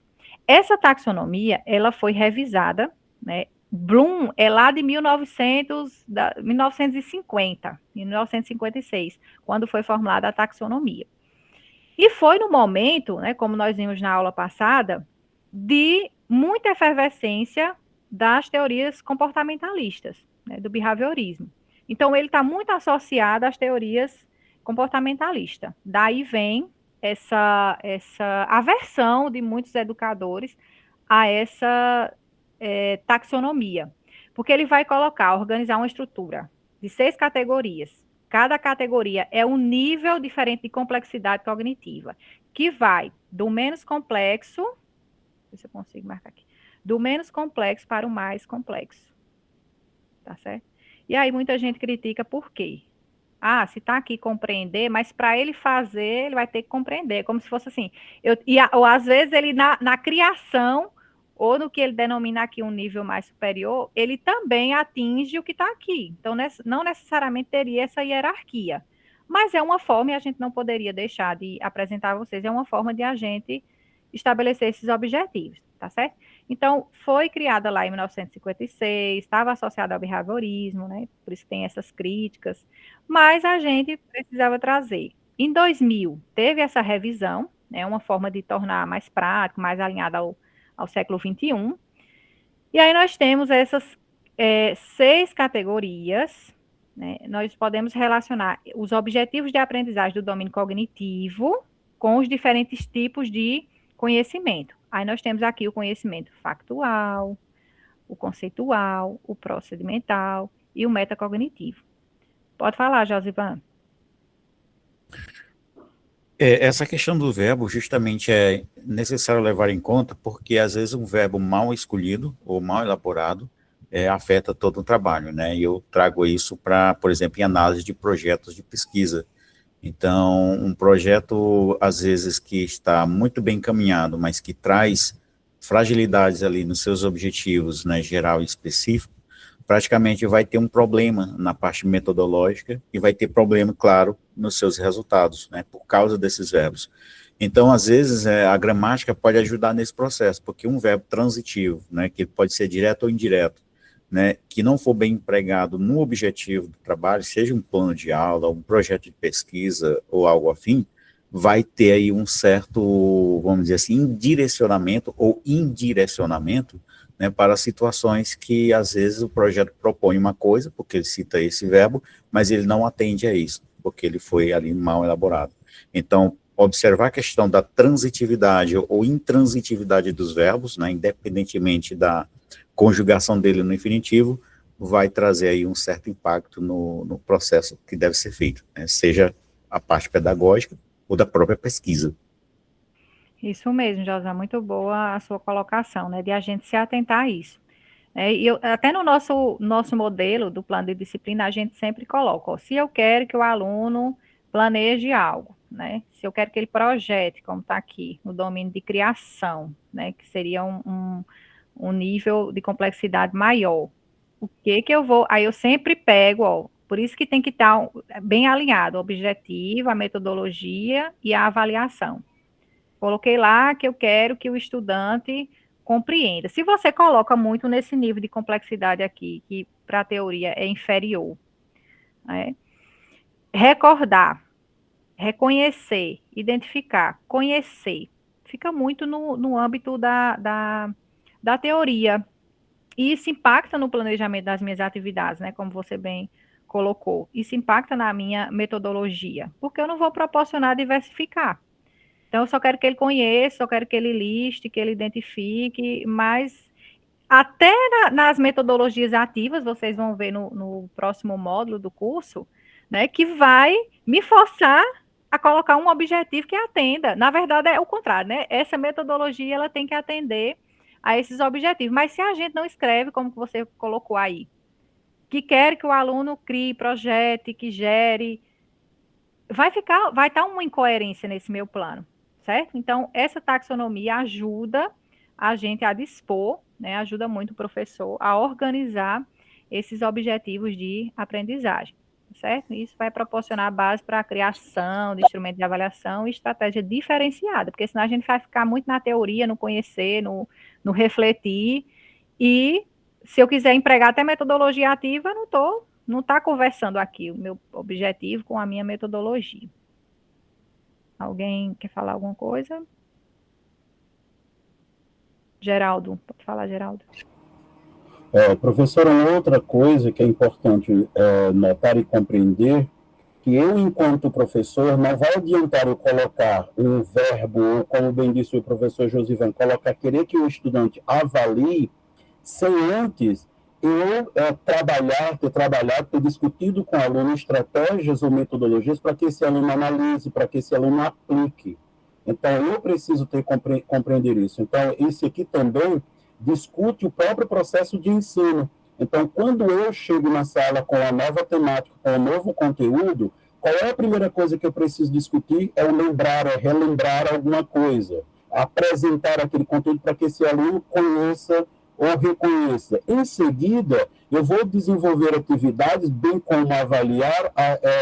Essa taxonomia, ela foi revisada, né? Bloom é lá de 1956, quando foi formulada a taxonomia. E foi no momento, né, como nós vimos na aula passada, de muita efervescência das teorias comportamentalistas, né, do behaviorismo. Então, ele está muito associado às teorias comportamentalistas. Daí vem essa aversão de muitos educadores a essa taxonomia, porque ele vai organizar uma estrutura de 6 categorias. Cada categoria é um nível diferente de complexidade cognitiva, que vai do menos complexo, ver se eu consigo marcar aqui, do menos complexo para o mais complexo, tá certo? E aí muita gente critica por quê? Ah, se está aqui compreender, mas para ele fazer, ele vai ter que compreender, como se fosse assim. Ou às vezes ele na criação, ou no que ele denomina aqui um nível mais superior, ele também atinge o que está aqui. Então, não necessariamente teria essa hierarquia. Mas é uma forma, e a gente não poderia deixar de apresentar a vocês, é uma forma de a gente estabelecer esses objetivos, tá certo? Então, foi criada lá em 1956, estava associada ao behaviorismo, né? Por isso tem essas críticas, mas a gente precisava trazer. Em 2000, teve essa revisão, né? Uma forma de tornar mais prático, mais alinhada ao século XXI. E aí nós temos essas 6 categorias, né? Nós podemos relacionar os objetivos de aprendizagem do domínio cognitivo com os diferentes tipos de conhecimento. Aí nós temos aqui o conhecimento factual, o conceitual, o procedimental e o metacognitivo. Pode falar, Josivan. Essa questão do verbo justamente é necessário levar em conta, porque às vezes um verbo mal escolhido ou mal elaborado afeta todo o trabalho, né? E eu trago isso para, por exemplo, em análise de projetos de pesquisa. Então, um projeto, às vezes, que está muito bem encaminhado, mas que traz fragilidades ali nos seus objetivos, né, geral e específico, praticamente vai ter um problema na parte metodológica e vai ter problema, claro, nos seus resultados, né, por causa desses verbos. Então, às vezes, a gramática pode ajudar nesse processo, porque um verbo transitivo, né, que pode ser direto ou indireto, né, que não for bem empregado no objetivo do trabalho, seja um plano de aula, um projeto de pesquisa ou algo afim, vai ter aí um certo, vamos dizer assim, direcionamento ou indirecionamento, né, para situações que, às vezes, o projeto propõe uma coisa, porque ele cita esse verbo, mas ele não atende a isso, porque ele foi ali mal elaborado. Então, observar a questão da transitividade ou intransitividade dos verbos, né, independentemente da conjugação dele no infinitivo, vai trazer aí um certo impacto no processo que deve ser feito, né? Seja a parte pedagógica ou da própria pesquisa. Isso mesmo, José, muito boa a sua colocação, né, de a gente se atentar a isso. E até no nosso modelo do plano de disciplina, a gente sempre coloca, ó, se eu quero que o aluno planeje algo, né, se eu quero que ele projete, como está aqui, no domínio de criação, né, que seria um nível de complexidade maior, o que eu vou, aí eu sempre pego, ó, por isso que tem que estar bem alinhado o objetivo, a metodologia e a avaliação. Coloquei lá que eu quero que o estudante compreenda. Se você coloca muito nesse nível de complexidade aqui, que para a teoria é inferior, né? Recordar, reconhecer, identificar, conhecer, fica muito no âmbito da teoria. E isso impacta no planejamento das minhas atividades, né? Como você bem colocou. Isso impacta na minha metodologia, porque eu não vou proporcionar diversificar. Então, eu só quero que ele conheça, só quero que ele liste, que ele identifique, mas até nas metodologias ativas, vocês vão ver no próximo módulo do curso, né, que vai me forçar a colocar um objetivo que atenda. Na verdade, é o contrário, né? Essa metodologia, ela tem que atender a esses objetivos. Mas se a gente não escreve, como que você colocou aí, que quer que o aluno crie, projete, que gere, vai estar uma incoerência nesse meu plano, certo? Então, essa taxonomia ajuda a gente a dispor, né, ajuda muito o professor a organizar esses objetivos de aprendizagem, certo? Isso vai proporcionar a base para a criação de instrumentos de avaliação e estratégia diferenciada, porque senão a gente vai ficar muito na teoria, no conhecer, no refletir, e se eu quiser empregar até metodologia ativa, não está conversando aqui o meu objetivo com a minha metodologia. Alguém quer falar alguma coisa? Geraldo, pode falar, Geraldo. Professora, uma outra coisa que é importante notar e compreender, que eu, enquanto professor, não vai adiantar eu colocar um verbo, ou como bem disse o professor Josivan, querer que o estudante avalie, sem antes eu ter discutido com o aluno estratégias ou metodologias para que esse aluno analise, para que esse aluno aplique. Então, eu preciso compreender isso. Então, esse aqui também discute o próprio processo de ensino. Então, quando eu chego na sala com a nova temática, com o novo conteúdo, qual é a primeira coisa que eu preciso discutir? É relembrar alguma coisa, apresentar aquele conteúdo para que esse aluno conheça ou reconheça. Em seguida, eu vou desenvolver atividades, bem como avaliar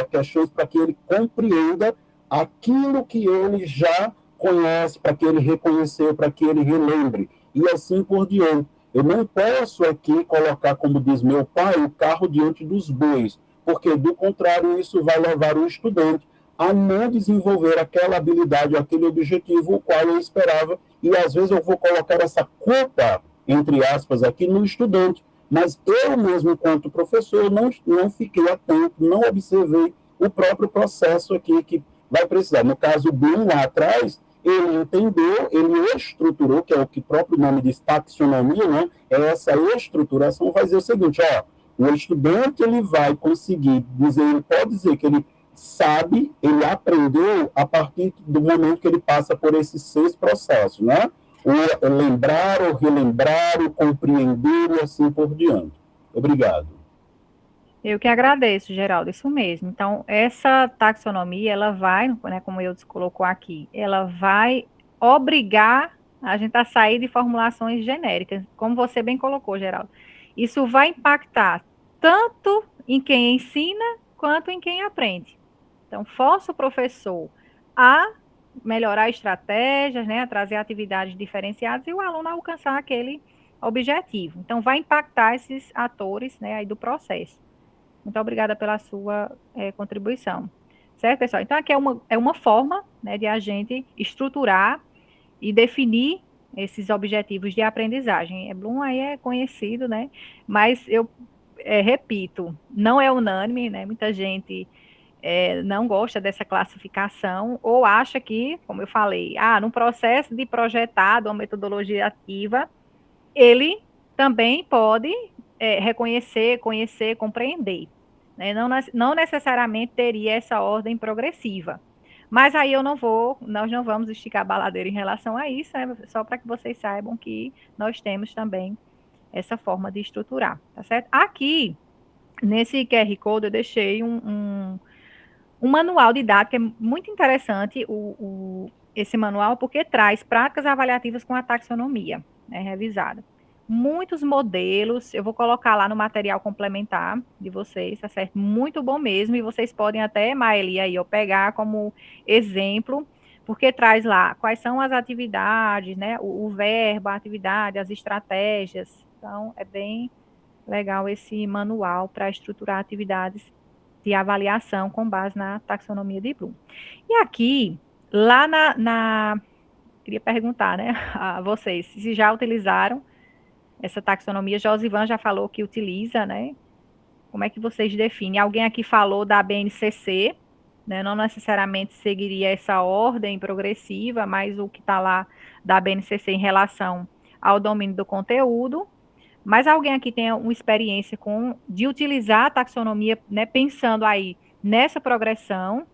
questões para que ele compreenda aquilo que ele já conhece, para que ele reconheceu, para que ele relembre, e assim por diante. Eu não posso aqui colocar, como diz meu pai, o carro diante dos bois, porque, do contrário, isso vai levar o estudante a não desenvolver aquela habilidade, aquele objetivo, o qual eu esperava, e às vezes eu vou colocar essa culpa, entre aspas, aqui no estudante, mas eu mesmo, enquanto professor, não fiquei atento, não observei o próprio processo aqui que vai precisar. No caso, o Bloom, lá atrás, ele entendeu, ele estruturou, que é o que o próprio nome diz, taxonomia, né? Essa estruturação vai dizer o seguinte, o estudante, ele vai conseguir dizer, ele pode dizer que ele sabe, ele aprendeu a partir do momento que ele passa por esses 6 processos, né? O lembrar, o relembrar, o compreender e assim por diante. Obrigado. Eu que agradeço, Geraldo, isso mesmo. Então, essa taxonomia, ela vai, né, como o Eudes colocou aqui, ela vai obrigar a gente a sair de formulações genéricas, como você bem colocou, Geraldo. Isso vai impactar tanto em quem ensina, quanto em quem aprende. Então, força o professor a melhorar estratégias, né, a trazer atividades diferenciadas e o aluno a alcançar aquele objetivo. Então, vai impactar esses atores, né, aí do processo. Muito obrigada pela sua contribuição. Certo, pessoal? Então, aqui é uma forma, né, de a gente estruturar e definir esses objetivos de aprendizagem. Bloom aí é conhecido, né? Mas eu repito, não é unânime, né? Muita gente não gosta dessa classificação ou acha que, como eu falei, no processo de projetado uma metodologia ativa, ele também pode reconhecer, conhecer, compreender. Né? Não necessariamente teria essa ordem progressiva. Mas aí nós não vamos esticar a baladeira em relação a isso, né? Só para que vocês saibam que nós temos também essa forma de estruturar, tá certo? Aqui, nesse QR Code, eu deixei um manual didático, é muito interessante esse manual, porque traz práticas avaliativas com a taxonomia, né, revisada. Muitos modelos, eu vou colocar lá no material complementar de vocês, tá certo? Muito bom mesmo, e vocês podem até, Maeli, aí, pegar como exemplo, porque traz lá quais são as atividades, né? O verbo, a atividade, as estratégias. Então, é bem legal esse manual para estruturar atividades de avaliação com base na taxonomia de Bloom. E aqui, lá queria perguntar, né, a vocês, se já utilizaram essa taxonomia. Josivan já falou que utiliza, né? Como é que vocês definem? Alguém aqui falou da BNCC, né? Não necessariamente seguiria essa ordem progressiva, mas o que está lá da BNCC em relação ao domínio do conteúdo. Mas alguém aqui tem uma experiência de utilizar a taxonomia, né, pensando aí nessa progressão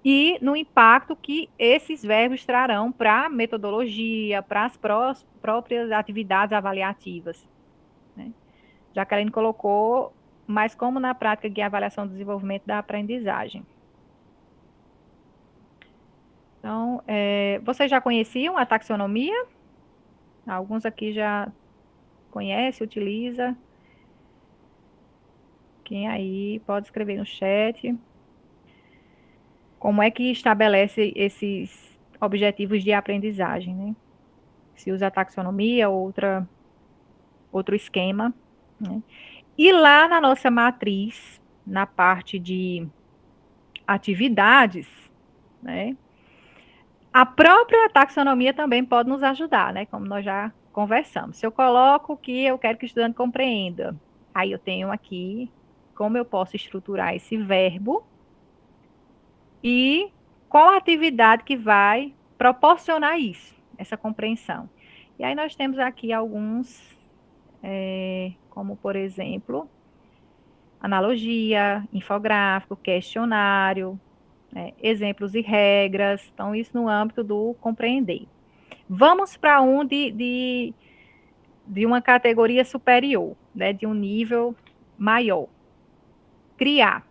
e no impacto que esses verbos trarão para a metodologia, para as próprias atividades avaliativas. Né? Jaqueline colocou, mas como na prática de avaliação do desenvolvimento da aprendizagem. Então, vocês já conheciam a taxonomia? Alguns aqui já conhecem, utiliza. Quem aí pode escrever no chat. Como é que estabelece esses objetivos de aprendizagem, né? Se usa a taxonomia ou outro esquema, né? E lá na nossa matriz, na parte de atividades, né? A própria taxonomia também pode nos ajudar, né? Como nós já conversamos. Se eu coloco que eu quero que o estudante compreenda, aí eu tenho aqui como eu posso estruturar esse verbo e qual a atividade que vai proporcionar isso, essa compreensão. E aí nós temos aqui alguns, como por exemplo, analogia, infográfico, questionário, exemplos e regras. Então, isso no âmbito do compreender. Vamos para um de uma categoria superior, né, de um nível maior. Criar.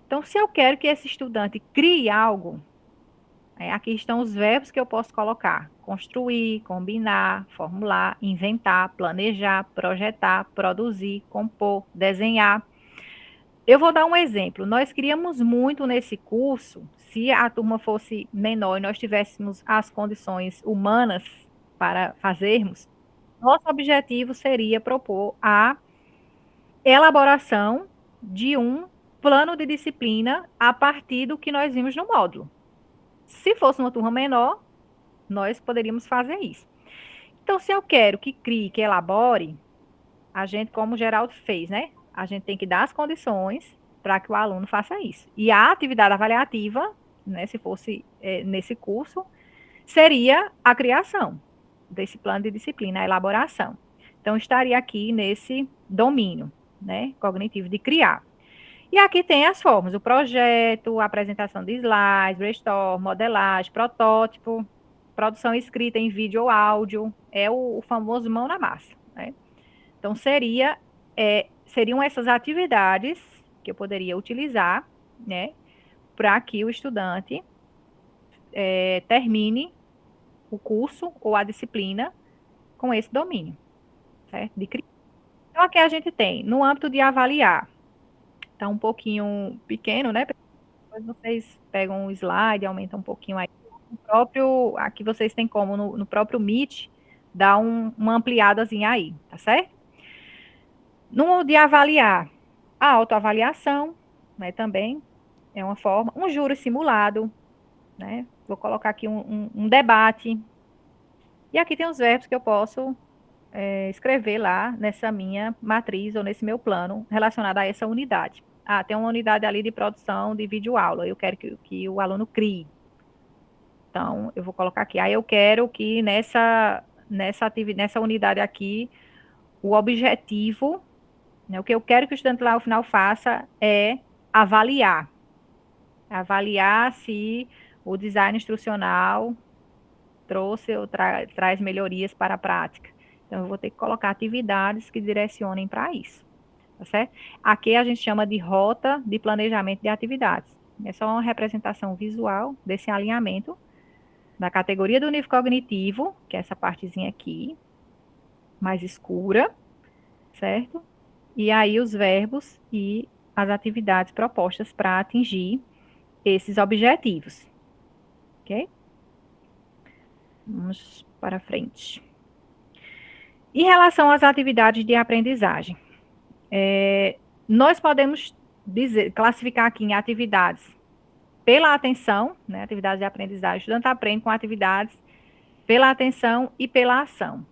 Então, se eu quero que esse estudante crie algo, aqui estão os verbos que eu posso colocar: construir, combinar, formular, inventar, planejar, projetar, produzir, compor, desenhar. Eu vou dar um exemplo. Nós queríamos muito nesse curso, se a turma fosse menor e nós tivéssemos as condições humanas para fazermos, nosso objetivo seria propor a elaboração de um plano de disciplina a partir do que nós vimos no módulo. Se fosse uma turma menor, nós poderíamos fazer isso. Então, se eu quero que crie, que elabore, a gente, como o Geraldo fez, né? A gente tem que dar as condições para que o aluno faça isso. E a atividade avaliativa, né, se fosse nesse curso, seria a criação desse plano de disciplina, a elaboração. Então, estaria aqui nesse domínio, né, cognitivo de criar. E aqui tem as formas: o projeto, a apresentação de slides, brainstorm, modelagem, protótipo, produção escrita em vídeo ou áudio, é o famoso mão na massa, né? Então, seriam essas atividades que eu poderia utilizar, né, para que o estudante termine o curso ou a disciplina com esse domínio, certo? Então, aqui a gente tem, no âmbito de avaliar, está um pouquinho pequeno, né? Depois vocês pegam o slide, aumentam um pouquinho aí. Aqui vocês têm como, no próprio Meet, dar uma ampliadazinha aí, tá certo? No de avaliar, a autoavaliação, né, também é uma forma. Um júri simulado, né? Vou colocar aqui um debate. E aqui tem os verbos que eu posso escrever lá nessa minha matriz ou nesse meu plano relacionado a essa unidade. Tem uma unidade ali de produção de videoaula. Eu quero que o aluno crie. Então, eu vou colocar aqui. Aí eu quero que nessa unidade aqui, o objetivo O que eu quero que o estudante lá ao final faça é avaliar se o design instrucional trouxe ou traz melhorias para a prática. Então, eu vou ter que colocar atividades que direcionem para isso, tá certo? Aqui a gente chama de rota de planejamento de atividades. É só uma representação visual desse alinhamento da categoria do nível cognitivo, que é essa partezinha aqui, mais escura, certo? E aí os verbos e as atividades propostas para atingir esses objetivos, ok? Vamos para frente. Em relação às atividades de aprendizagem, nós podemos classificar aqui em atividades pela atenção, né, atividades de aprendizagem. O estudante aprende com atividades pela atenção e pela ação.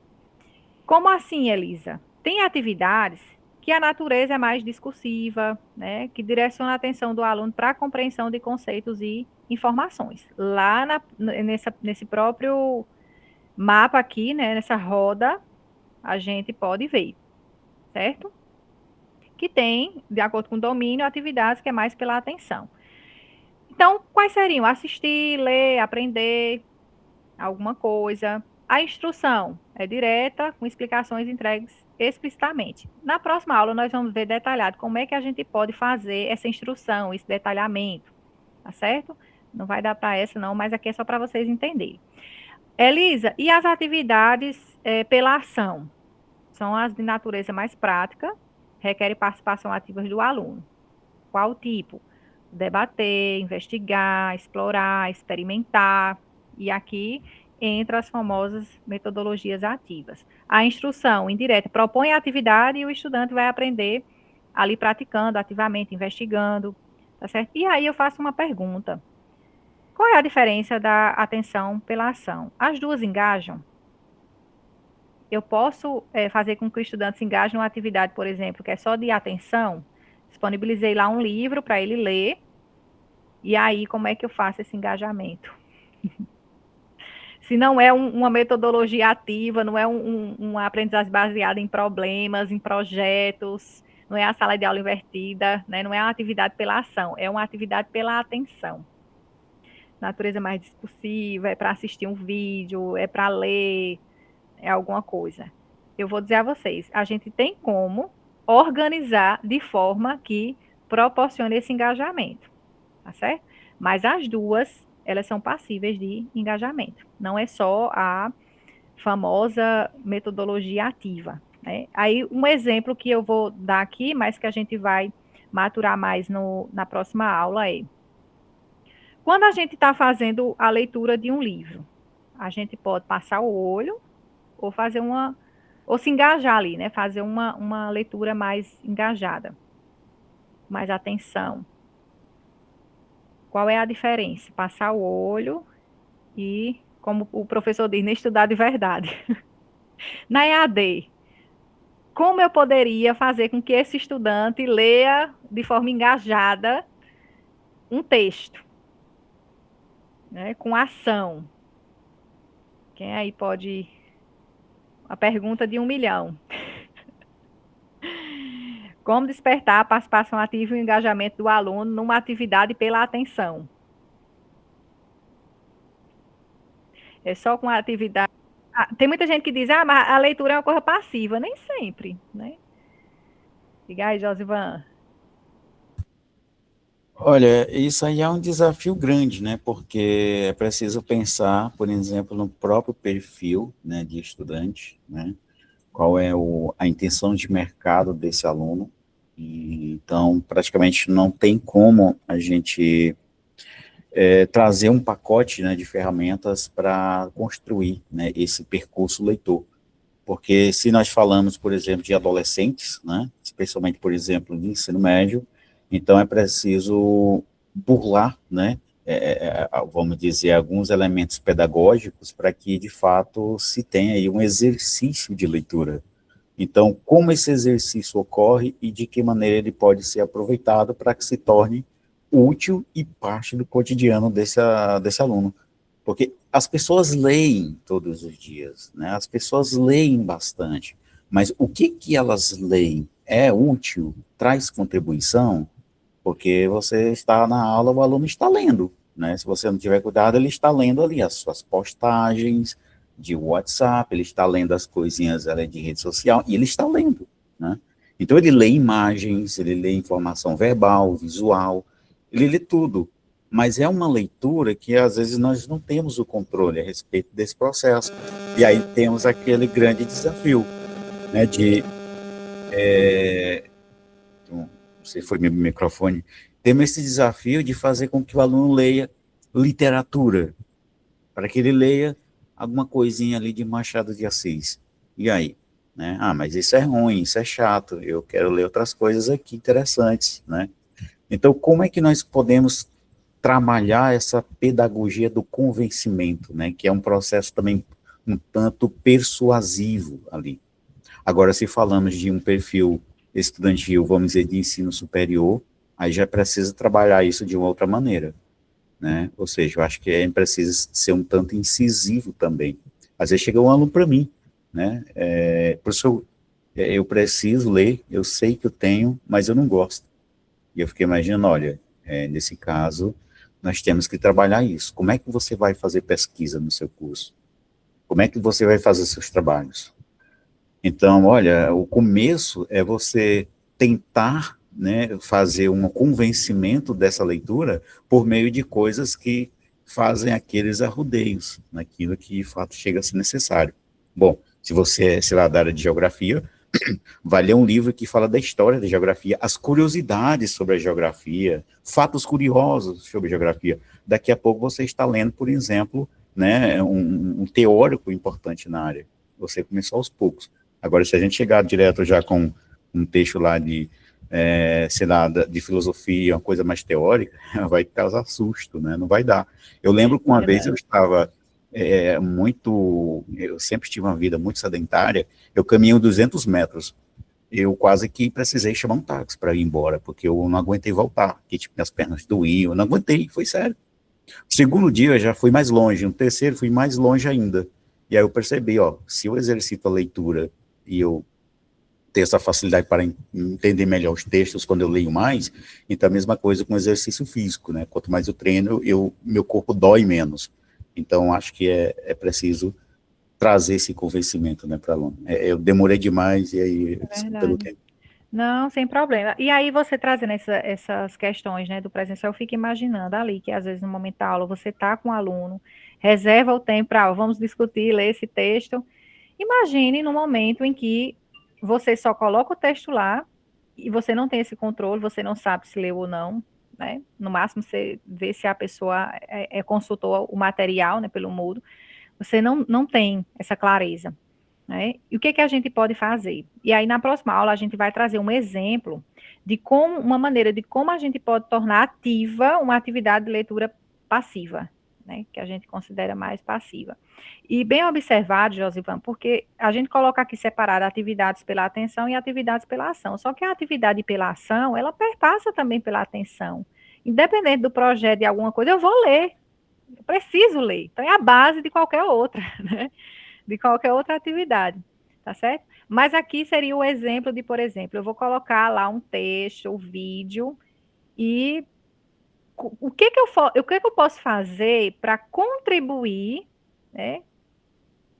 Como assim, Elisa? Tem atividades que a natureza é mais discursiva, né, que direciona a atenção do aluno para a compreensão de conceitos e informações. Lá nesse próprio mapa aqui, né, nessa roda, a gente pode ver, certo? Que tem, de acordo com o domínio, atividades que é mais pela atenção. Então, quais seriam? Assistir, ler, aprender alguma coisa. A instrução é direta, com explicações entregues explicitamente. Na próxima aula, nós vamos ver detalhado como é que a gente pode fazer essa instrução, esse detalhamento, tá certo? Não vai dar para essa não, mas aqui é só para vocês entenderem. Elisa, e as atividades pela ação? São as de natureza mais prática, requerem participação ativa do aluno. Qual tipo? Debater, investigar, explorar, experimentar. E aqui entra as famosas metodologias ativas. A instrução indireta propõe a atividade e o estudante vai aprender ali praticando ativamente, investigando, tá certo? E aí eu faço uma pergunta. Qual é a diferença da atenção pela ação? As duas engajam? Eu posso fazer com que o estudante se engaje numa atividade, por exemplo, que é só de atenção? Disponibilizei lá um livro para ele ler, e aí como é que eu faço esse engajamento? Se não é uma metodologia ativa, não é uma aprendizagem baseada em problemas, em projetos, não é a sala de aula invertida, né? Não é uma atividade pela ação, é uma atividade pela atenção. Natureza mais discursiva, é para assistir um vídeo, é para ler, é alguma coisa. Eu vou dizer a vocês, a gente tem como organizar de forma que proporcione esse engajamento, tá certo? Mas as duas, elas são passíveis de engajamento. Não é só a famosa metodologia ativa, né? Aí, um exemplo que eu vou dar aqui, mas que a gente vai maturar mais na próxima aula é, quando a gente está fazendo a leitura de um livro, a gente pode passar o olho ou fazer ou se engajar ali, né? Fazer uma leitura mais engajada, mais atenção. Qual é a diferença? Passar o olho e, como o professor diz, nem estudar de verdade. Na EAD, como eu poderia fazer com que esse estudante leia de forma engajada um texto, né, com ação? Quem aí pode... A pergunta de 1 milhão. Como despertar a participação ativa e o engajamento do aluno numa atividade pela atenção? É só com a atividade... tem muita gente que diz, mas a leitura é uma coisa passiva. Nem sempre, né? Diga aí, Josivan. Olha, isso aí é um desafio grande, né? Porque é preciso pensar, por exemplo, no próprio perfil, né, de estudante, né? Qual é a intenção de mercado desse aluno. Então, praticamente não tem como a gente trazer um pacote, né, de ferramentas para construir, né, esse percurso leitor. Porque se nós falamos, por exemplo, de adolescentes, né, especialmente, por exemplo, de ensino médio, então é preciso burlar, né, vamos dizer, alguns elementos pedagógicos para que, de fato, se tenha aí um exercício de leitura. Então, como esse exercício ocorre e de que maneira ele pode ser aproveitado para que se torne útil e parte do cotidiano desse aluno. Porque as pessoas leem todos os dias, né? As pessoas leem bastante, mas o que elas leem, é útil, traz contribuição, porque você está na aula, o aluno está lendo, né? Se você não tiver cuidado, ele está lendo ali as suas postagens de WhatsApp, ele está lendo as coisinhas ali de rede social, e ele está lendo, né? Então, ele lê imagens, ele lê informação verbal, visual, ele lê tudo, mas é uma leitura que, às vezes, nós não temos o controle a respeito desse processo. E aí temos aquele grande desafio, né, não sei se foi meu microfone, temos esse desafio de fazer com que o aluno leia literatura, para que ele leia alguma coisinha ali de Machado de Assis. E aí? Né? Ah, mas isso é ruim, isso é chato, eu quero ler outras coisas aqui interessantes, né? Então, como é que nós podemos trabalhar essa pedagogia do convencimento, né? Que é um processo também um tanto persuasivo ali. Agora, se falamos de um perfil estudantil, vamos dizer, de ensino superior, aí já precisa trabalhar isso de uma outra maneira, né? Ou seja, eu acho que é preciso ser um tanto incisivo também. Às vezes chega um aluno para mim, né? Professor, eu preciso ler, eu sei que eu tenho, mas eu não gosto. E eu fiquei imaginando, olha, nesse caso, nós temos que trabalhar isso. Como é que você vai fazer pesquisa no seu curso? Como é que você vai fazer seus trabalhos? Então, olha, o começo é você tentar, né, fazer um convencimento dessa leitura por meio de coisas que fazem aqueles arrodeios, naquilo que de fato chega a ser necessário. Bom, se você é, sei lá, da área de geografia, vai ler um livro que fala da história da geografia, as curiosidades sobre a geografia, fatos curiosos sobre a geografia. Daqui a pouco você está lendo, por exemplo, né, um teórico importante na área. Você começou aos poucos. Agora, se a gente chegar direto já com um texto lá de, sei lá, de filosofia, uma coisa mais teórica, vai causar susto, né? Não vai dar. Eu lembro que uma vez eu estava eu sempre tive uma vida muito sedentária, eu caminho 200 metros, eu quase que precisei chamar um táxi para ir embora, porque eu não aguentei voltar, porque tipo, minhas pernas doíam, eu não aguentei, foi sério. O segundo dia eu já fui mais longe, no terceiro fui mais longe ainda, e aí eu percebi, ó, se eu exercito a leitura e eu ter essa facilidade para entender melhor os textos quando eu leio mais, então a mesma coisa com o exercício físico, né? Quanto mais eu treino, meu corpo dói menos. Então, acho que é preciso trazer esse convencimento, né, para o aluno. Eu demorei demais, e aí, desculpa pelo tempo. Não, sem problema. E aí, você trazendo essas questões, né, do presencial, eu fico imaginando ali que, às vezes, no momento da aula, você está com o aluno, reserva o tempo para, vamos discutir, ler esse texto. Imagine no momento em que você só coloca o texto lá e você não tem esse controle, você não sabe se leu ou não, né? No máximo, você vê se a pessoa consultou o material, né, pelo Moodle. Você não tem essa clareza, né? E o que a gente pode fazer? E aí, na próxima aula, a gente vai trazer um exemplo de uma maneira de como a gente pode tornar ativa uma atividade de leitura passiva, né? Que a gente considera mais passiva. E bem observado, Josivan, porque a gente coloca aqui separado atividades pela atenção e atividades pela ação. Só que a atividade pela ação, ela perpassa também pela atenção. Independente do projeto de alguma coisa, eu vou ler. Eu preciso ler. Então, é a base de qualquer outra, né? De qualquer outra atividade, tá certo? Mas aqui seria o exemplo de, por exemplo, eu vou colocar lá um texto, um vídeo, e o que eu posso fazer para contribuir, né,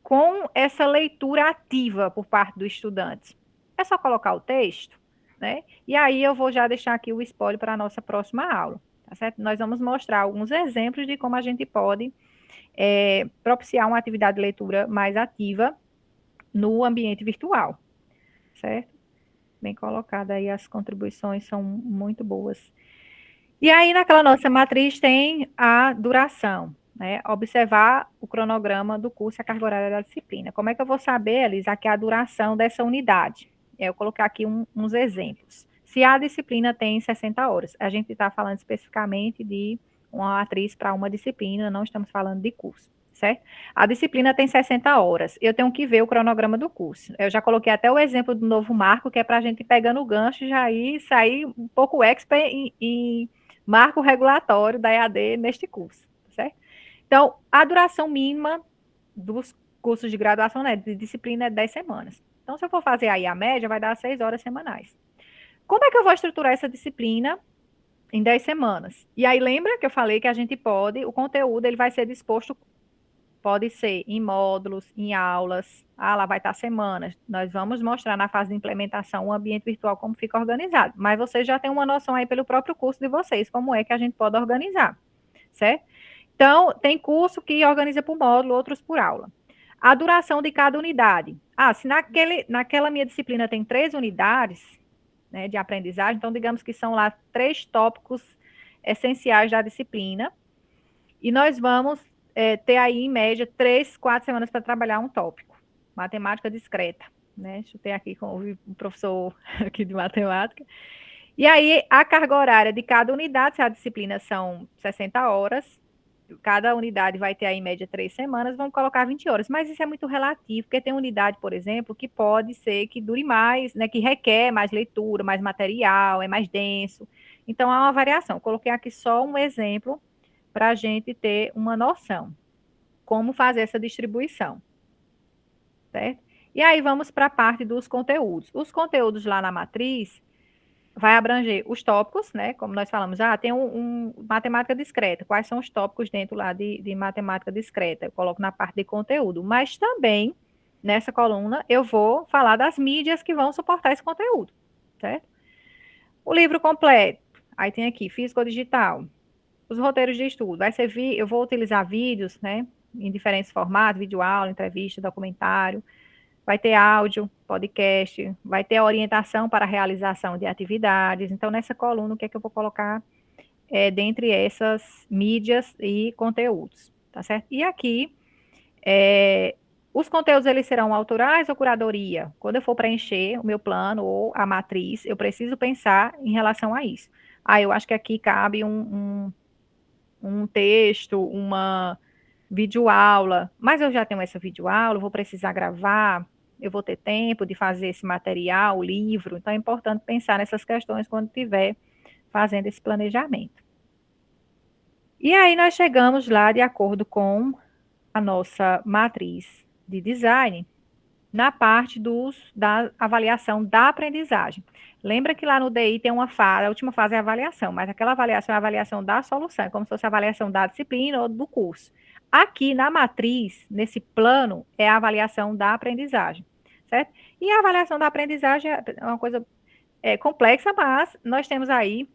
com essa leitura ativa por parte do estudante? É só colocar o texto, né? E aí eu vou já deixar aqui o spoiler para a nossa próxima aula, tá certo? Nós vamos mostrar alguns exemplos de como a gente pode propiciar uma atividade de leitura mais ativa no ambiente virtual, certo? Bem colocada aí, as contribuições são muito boas. E aí, naquela nossa matriz, tem a duração, né? Observar o cronograma do curso e a carga horária da disciplina. Como é que eu vou saber, Elisa, que é a duração dessa unidade? Eu coloquei aqui uns exemplos. Se a disciplina tem 60 horas, a gente está falando especificamente de uma matriz para uma disciplina, não estamos falando de curso, certo? A disciplina tem 60 horas, eu tenho que ver o cronograma do curso. Eu já coloquei até o exemplo do novo marco, que é para a gente ir pegando o gancho já ir sair um pouco expert em marco regulatório da EAD neste curso, certo? Então, a duração mínima dos cursos de graduação, né, de disciplina é 10 semanas. Então, se eu for fazer aí a média, vai dar 6 horas semanais. Como é que eu vou estruturar essa disciplina em 10 semanas? E aí, lembra que eu falei que a gente pode, o conteúdo ele vai ser disposto, pode ser em módulos, em aulas. Ah, lá vai estar semanas. Nós vamos mostrar na fase de implementação o ambiente virtual como fica organizado. Mas vocês já têm uma noção aí pelo próprio curso de vocês, como é que a gente pode organizar, certo? Então, tem curso que organiza por módulo, outros por aula. A duração de cada unidade. Ah, se naquela minha disciplina tem 3 unidades, né, de aprendizagem, então digamos que são lá 3 tópicos essenciais da disciplina, e nós vamos ter aí, em média, 3, 4 semanas para trabalhar um tópico. Matemática discreta, né? Deixa eu ter aqui com o professor aqui de matemática. E aí, a carga horária de cada unidade, se a disciplina são 60 horas, cada unidade vai ter aí, em média, 3 semanas, vamos colocar 20 horas. Mas isso é muito relativo, porque tem unidade, por exemplo, que pode ser que dure mais, né, que requer mais leitura, mais material, é mais denso. Então, há uma variação. Coloquei aqui só um exemplo para a gente ter uma noção como fazer essa distribuição, certo? E aí vamos para a parte dos conteúdos. Os conteúdos lá na matriz vai abranger os tópicos, né? Como nós falamos, tem matemática discreta. Quais são os tópicos dentro lá de matemática discreta? Eu coloco na parte de conteúdo. Mas também, nessa coluna, eu vou falar das mídias que vão suportar esse conteúdo, certo? O livro completo. Aí tem aqui, físico ou digital. Os roteiros de estudo. Eu vou utilizar vídeos, né? Em diferentes formatos, videoaula, entrevista, documentário. Vai ter áudio, podcast, vai ter orientação para a realização de atividades. Então, nessa coluna, o que é que eu vou colocar dentre essas mídias e conteúdos, tá certo? E aqui, os conteúdos, eles serão autorais ou curadoria? Quando eu for preencher o meu plano ou a matriz, eu preciso pensar em relação a isso. Eu acho que aqui cabe um texto, uma videoaula, mas eu já tenho essa videoaula, vou precisar gravar, eu vou ter tempo de fazer esse material, o livro, então é importante pensar nessas questões quando estiver fazendo esse planejamento. E aí nós chegamos lá, de acordo com a nossa matriz de design, na parte da avaliação da aprendizagem. Lembra que lá no DI tem uma fase, a última fase é a avaliação, mas aquela avaliação é a avaliação da solução, é como se fosse a avaliação da disciplina ou do curso. Aqui na matriz, nesse plano, é a avaliação da aprendizagem, certo? E a avaliação da aprendizagem é uma coisa complexa, mas nós temos aí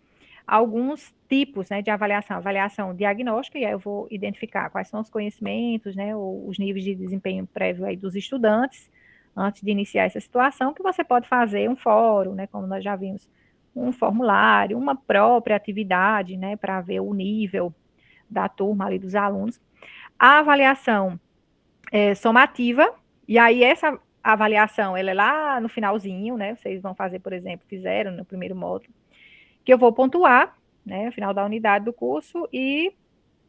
alguns tipos, né, de avaliação. Avaliação diagnóstica, e aí eu vou identificar quais são os conhecimentos, né, ou os níveis de desempenho prévio aí dos estudantes, antes de iniciar essa situação, que você pode fazer um fórum, né, como nós já vimos, um formulário, uma própria atividade, né, para ver o nível da turma ali dos alunos. A avaliação somativa, e aí essa avaliação, ela é lá no finalzinho, né, vocês vão fazer, por exemplo, fizeram no primeiro módulo, que eu vou pontuar, né, no final da unidade do curso, e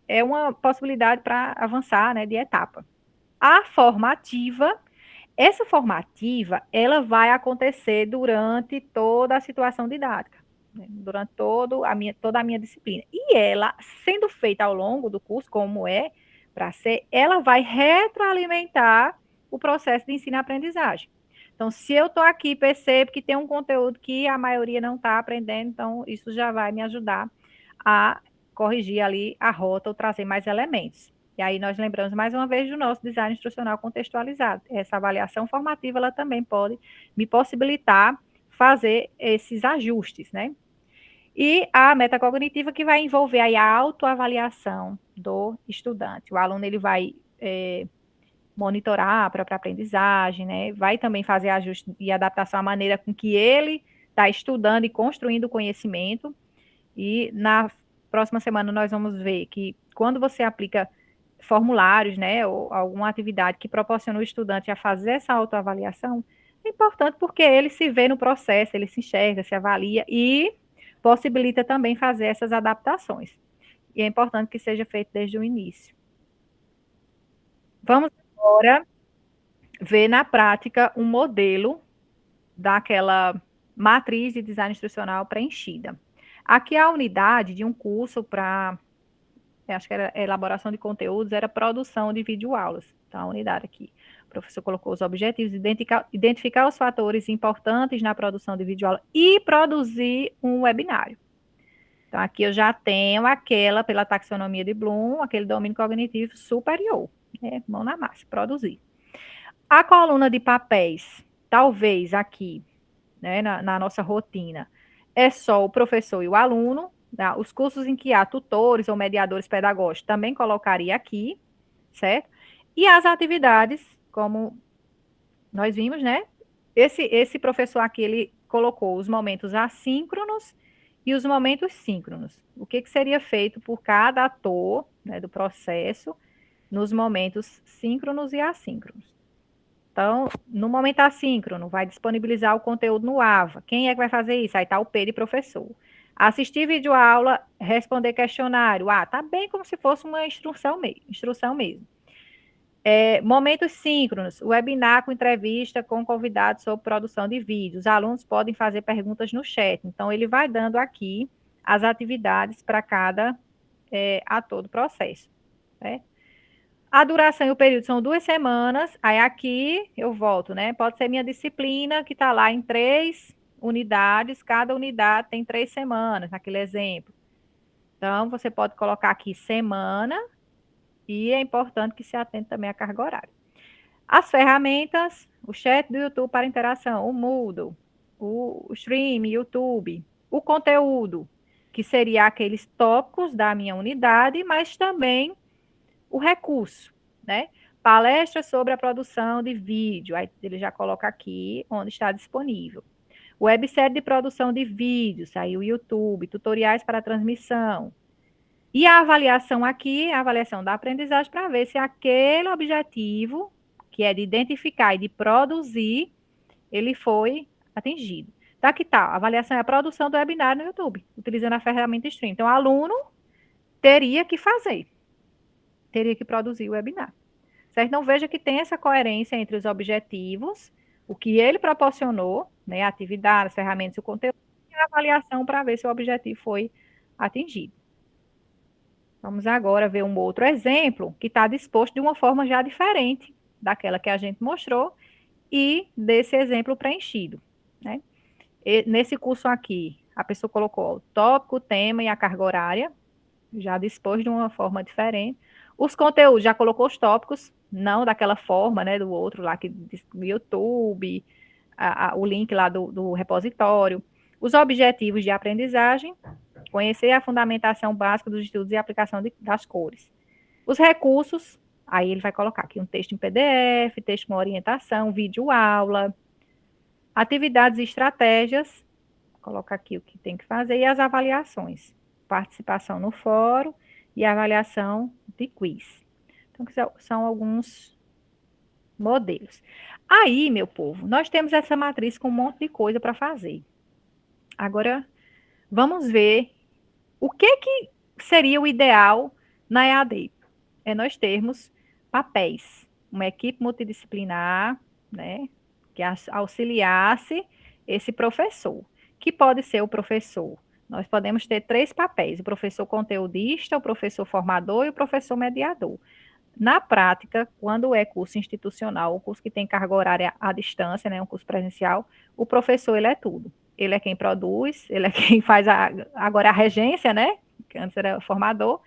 é uma possibilidade para avançar, né, de etapa. A formativa, essa formativa, ela vai acontecer durante toda a situação didática, né, durante toda a minha disciplina. E ela, sendo feita ao longo do curso, como é para ser, ela vai retroalimentar o processo de ensino-aprendizagem. Então, se eu estou aqui, percebo que tem um conteúdo que a maioria não está aprendendo, então isso já vai me ajudar a corrigir ali a rota ou trazer mais elementos. E aí nós lembramos mais uma vez do nosso design instrucional contextualizado. Essa avaliação formativa, ela também pode me possibilitar fazer esses ajustes, né? E a metacognitiva, que vai envolver aí a autoavaliação do estudante. O aluno, ele vai monitorar a própria aprendizagem, né? Vai também fazer ajuste e adaptação à maneira com que ele está estudando e construindo o conhecimento. E na próxima semana nós vamos ver que quando você aplica formulários, né, ou alguma atividade que proporciona o estudante a fazer essa autoavaliação, é importante porque ele se vê no processo, ele se enxerga, se avalia e possibilita também fazer essas adaptações. E é importante que seja feito desde o início. Vamos agora ver na prática um modelo daquela matriz de design instrucional preenchida. Aqui a unidade de um curso para, acho que era elaboração de conteúdos, era produção de videoaulas. Então, a unidade aqui. O professor colocou os objetivos, identificar os fatores importantes na produção de videoaula e produzir um webinário. Então, aqui eu já tenho aquela, pela taxonomia de Bloom, aquele domínio cognitivo superior, né? Mão na massa, produzir. A coluna de papéis, talvez aqui, né, na nossa rotina, é só o professor e o aluno. Tá? Os cursos em que há tutores ou mediadores pedagógicos também colocaria aqui, certo? E as atividades, como nós vimos, né? Esse professor aqui, ele colocou os momentos assíncronos e os momentos síncronos. O que seria feito por cada ator, né, do processo nos momentos síncronos e assíncronos. Então, no momento assíncrono, vai disponibilizar o conteúdo no AVA. Quem é que vai fazer isso? Aí está o P de professor. Assistir videoaula, responder questionário. Tá bem como se fosse uma instrução mesmo. Momentos síncronos, webinar com entrevista com convidados sobre produção de vídeos. Os alunos podem fazer perguntas no chat. Então, ele vai dando aqui as atividades para cada ator do processo. Certo? A duração e o período são 2 semanas. Aí aqui eu volto, né? Pode ser minha disciplina, que está lá em 3 unidades. Cada unidade tem 3 semanas, naquele exemplo. Então, você pode colocar aqui semana. E é importante que se atente também à carga horária. As ferramentas, o chat do YouTube para interação, o Moodle, o Stream, YouTube, o conteúdo, que seria aqueles tópicos da minha unidade, mas também o recurso, né? Palestra sobre a produção de vídeo, aí ele já coloca aqui onde está disponível. Websérie de produção de vídeos, aí o YouTube, tutoriais para transmissão. E a avaliação aqui, a avaliação da aprendizagem, para ver se aquele objetivo, que é de identificar e de produzir, ele foi atingido. Então, aqui está, a avaliação é a produção do webinário no YouTube, utilizando a ferramenta Stream. Então, o aluno teria que fazer, teria que produzir o webinar. Certo? Então, veja que tem essa coerência entre os objetivos, o que ele proporcionou, né, a atividade, as ferramentas e o conteúdo, e a avaliação para ver se o objetivo foi atingido. Vamos agora ver um outro exemplo que está disposto de uma forma já diferente daquela que a gente mostrou e desse exemplo preenchido, né? Nesse curso aqui, a pessoa colocou o tópico, o tema e a carga horária, já dispôs de uma forma diferente. Os conteúdos, já colocou os tópicos, não daquela forma, né, do outro lá, que do YouTube, o link lá do repositório. Os objetivos de aprendizagem, conhecer a fundamentação básica dos estudos e aplicação das cores. Os recursos, aí ele vai colocar aqui um texto em PDF, texto com orientação, vídeo aula, atividades e estratégias, coloca aqui o que tem que fazer, e as avaliações, participação no fórum e avaliação de quiz. Então, são alguns modelos. Aí, meu povo, nós temos essa matriz com um monte de coisa para fazer. Agora, vamos ver o que seria o ideal na EAD. É nós termos papéis, uma equipe multidisciplinar, né, que auxiliasse esse professor, que pode ser o professor. Nós podemos ter 3 papéis, o professor conteudista, o professor formador e o professor mediador. Na prática, quando é curso institucional, o curso que tem carga horária à distância, né, um curso presencial, o professor, ele é tudo. Ele é quem produz, ele é quem faz agora a regência, né, que antes era formador,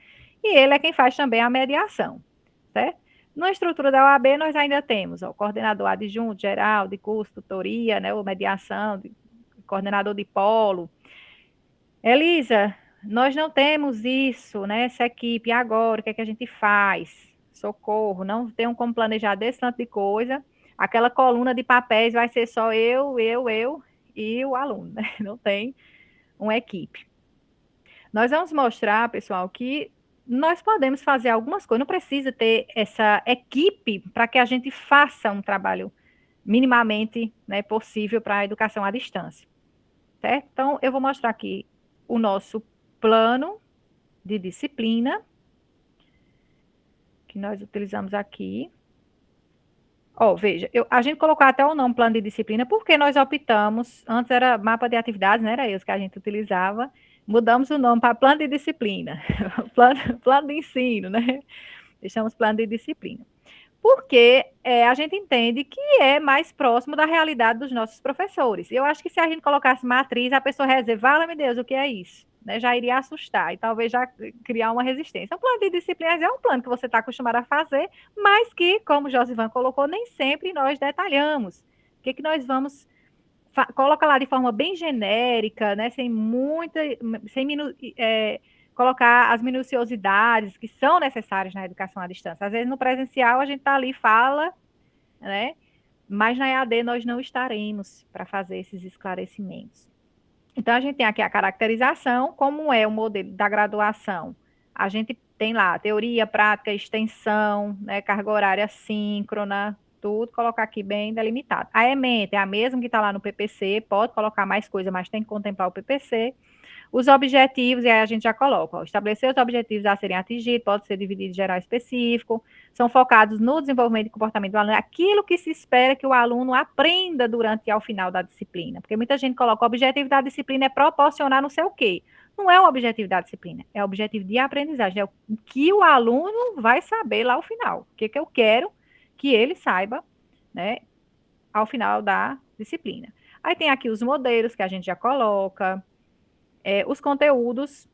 e ele é quem faz também a mediação, certo? Na estrutura da OAB, nós ainda temos o coordenador adjunto, geral, de curso, tutoria, né, ou mediação, coordenador de polo. Elisa, nós não temos isso, né, essa equipe, agora, o que é que a gente faz? Socorro, não tem como planejar desse tanto de coisa, aquela coluna de papéis vai ser só eu e o aluno, né? Não tem uma equipe. Nós vamos mostrar, pessoal, que nós podemos fazer algumas coisas, não precisa ter essa equipe para que a gente faça um trabalho minimamente, né, possível para a educação à distância, certo? Então, eu vou mostrar aqui o nosso plano de disciplina, que nós utilizamos aqui. Veja, a gente colocou até o nome plano de disciplina, porque nós optamos, antes era mapa de atividades, não era isso que a gente utilizava, mudamos o nome para plano de disciplina, plano de ensino, né? Deixamos plano de disciplina. porque a gente entende que é mais próximo da realidade dos nossos professores. Eu acho que se a gente colocasse matriz, a pessoa ia dizer, vala-me Deus, o que é isso? Né, já iria assustar e talvez já criar uma resistência. Um plano de disciplinas é um plano que você está acostumado a fazer, mas que, como o Josivan colocou, nem sempre nós detalhamos. O que nós vamos... Coloca lá de forma bem genérica, né, sem colocar as minuciosidades que são necessárias na educação à distância. Às vezes, no presencial, a gente está ali e fala, né? Mas na EAD nós não estaremos para fazer esses esclarecimentos. Então, a gente tem aqui a caracterização, como é o modelo da graduação. A gente tem lá teoria, prática, extensão, né, carga horária síncrona, tudo, colocar aqui bem delimitado. A ementa é a mesma que está lá no PPC, pode colocar mais coisa, mas tem que contemplar o PPC. Os objetivos, e aí a gente já coloca, ó, estabelecer os objetivos a serem atingidos, pode ser dividido em geral e específico, são focados no desenvolvimento e comportamento do aluno, aquilo que se espera que o aluno aprenda durante e ao final da disciplina, porque muita gente coloca, o objetivo da disciplina é proporcionar não sei o quê. Não é o objetivo da disciplina, é o objetivo de aprendizagem, é o que o aluno vai saber lá ao final, o que eu quero que ele saiba, né, ao final da disciplina. Aí tem aqui os modelos que a gente já coloca, os conteúdos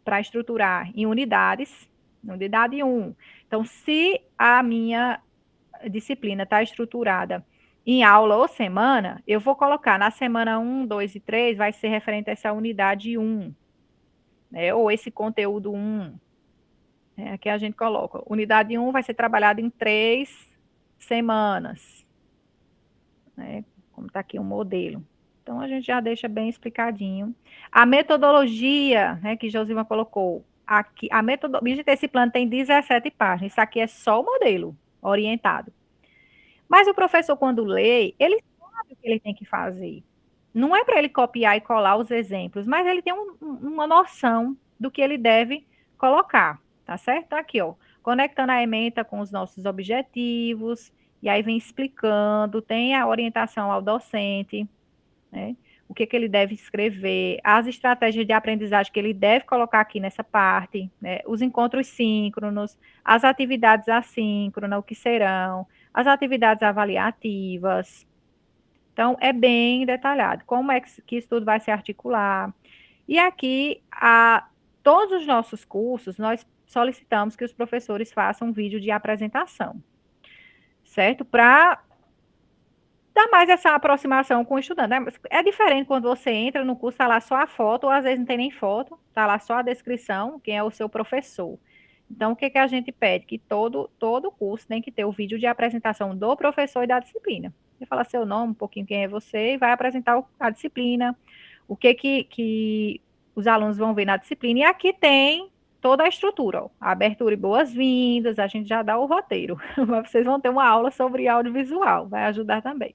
para estruturar em unidades, unidade 1. Então, se a minha disciplina está estruturada em aula ou semana, eu vou colocar na semana 1, 2 e 3, vai ser referente a essa unidade 1, né, ou esse conteúdo 1. Aqui a gente coloca, unidade 1 vai ser trabalhada em 3 semanas, né, como está aqui o modelo. Então, a gente já deixa bem explicadinho. A metodologia, né, que Josivan colocou, aqui, a metodologia desse plano tem 17 páginas, isso aqui é só o modelo orientado. Mas o professor, quando lê, ele sabe o que ele tem que fazer. Não é para ele copiar e colar os exemplos, mas ele tem uma noção do que ele deve colocar, tá certo? Tá aqui, ó, conectando a ementa com os nossos objetivos, e aí vem explicando, tem a orientação ao docente, né? O que ele deve escrever, as estratégias de aprendizagem que ele deve colocar aqui nessa parte, né? Os encontros síncronos, as atividades assíncronas, o que serão, as atividades avaliativas. Então, é bem detalhado, como é que isso tudo vai se articular. E aqui, todos os nossos cursos, nós solicitamos que os professores façam um vídeo de apresentação, certo? Para dá mais essa aproximação com o estudante, né? É diferente quando você entra no curso, está lá só a foto, ou às vezes não tem nem foto, está lá só a descrição, quem é o seu professor. Então, o que a gente pede? Que todo curso tem que ter o vídeo de apresentação do professor e da disciplina. Você fala seu nome, um pouquinho quem é você, e vai apresentar a disciplina, o que os alunos vão ver na disciplina. E aqui tem toda a estrutura, ó, abertura e boas-vindas, a gente já dá o roteiro. Mas vocês vão ter uma aula sobre audiovisual, vai ajudar também.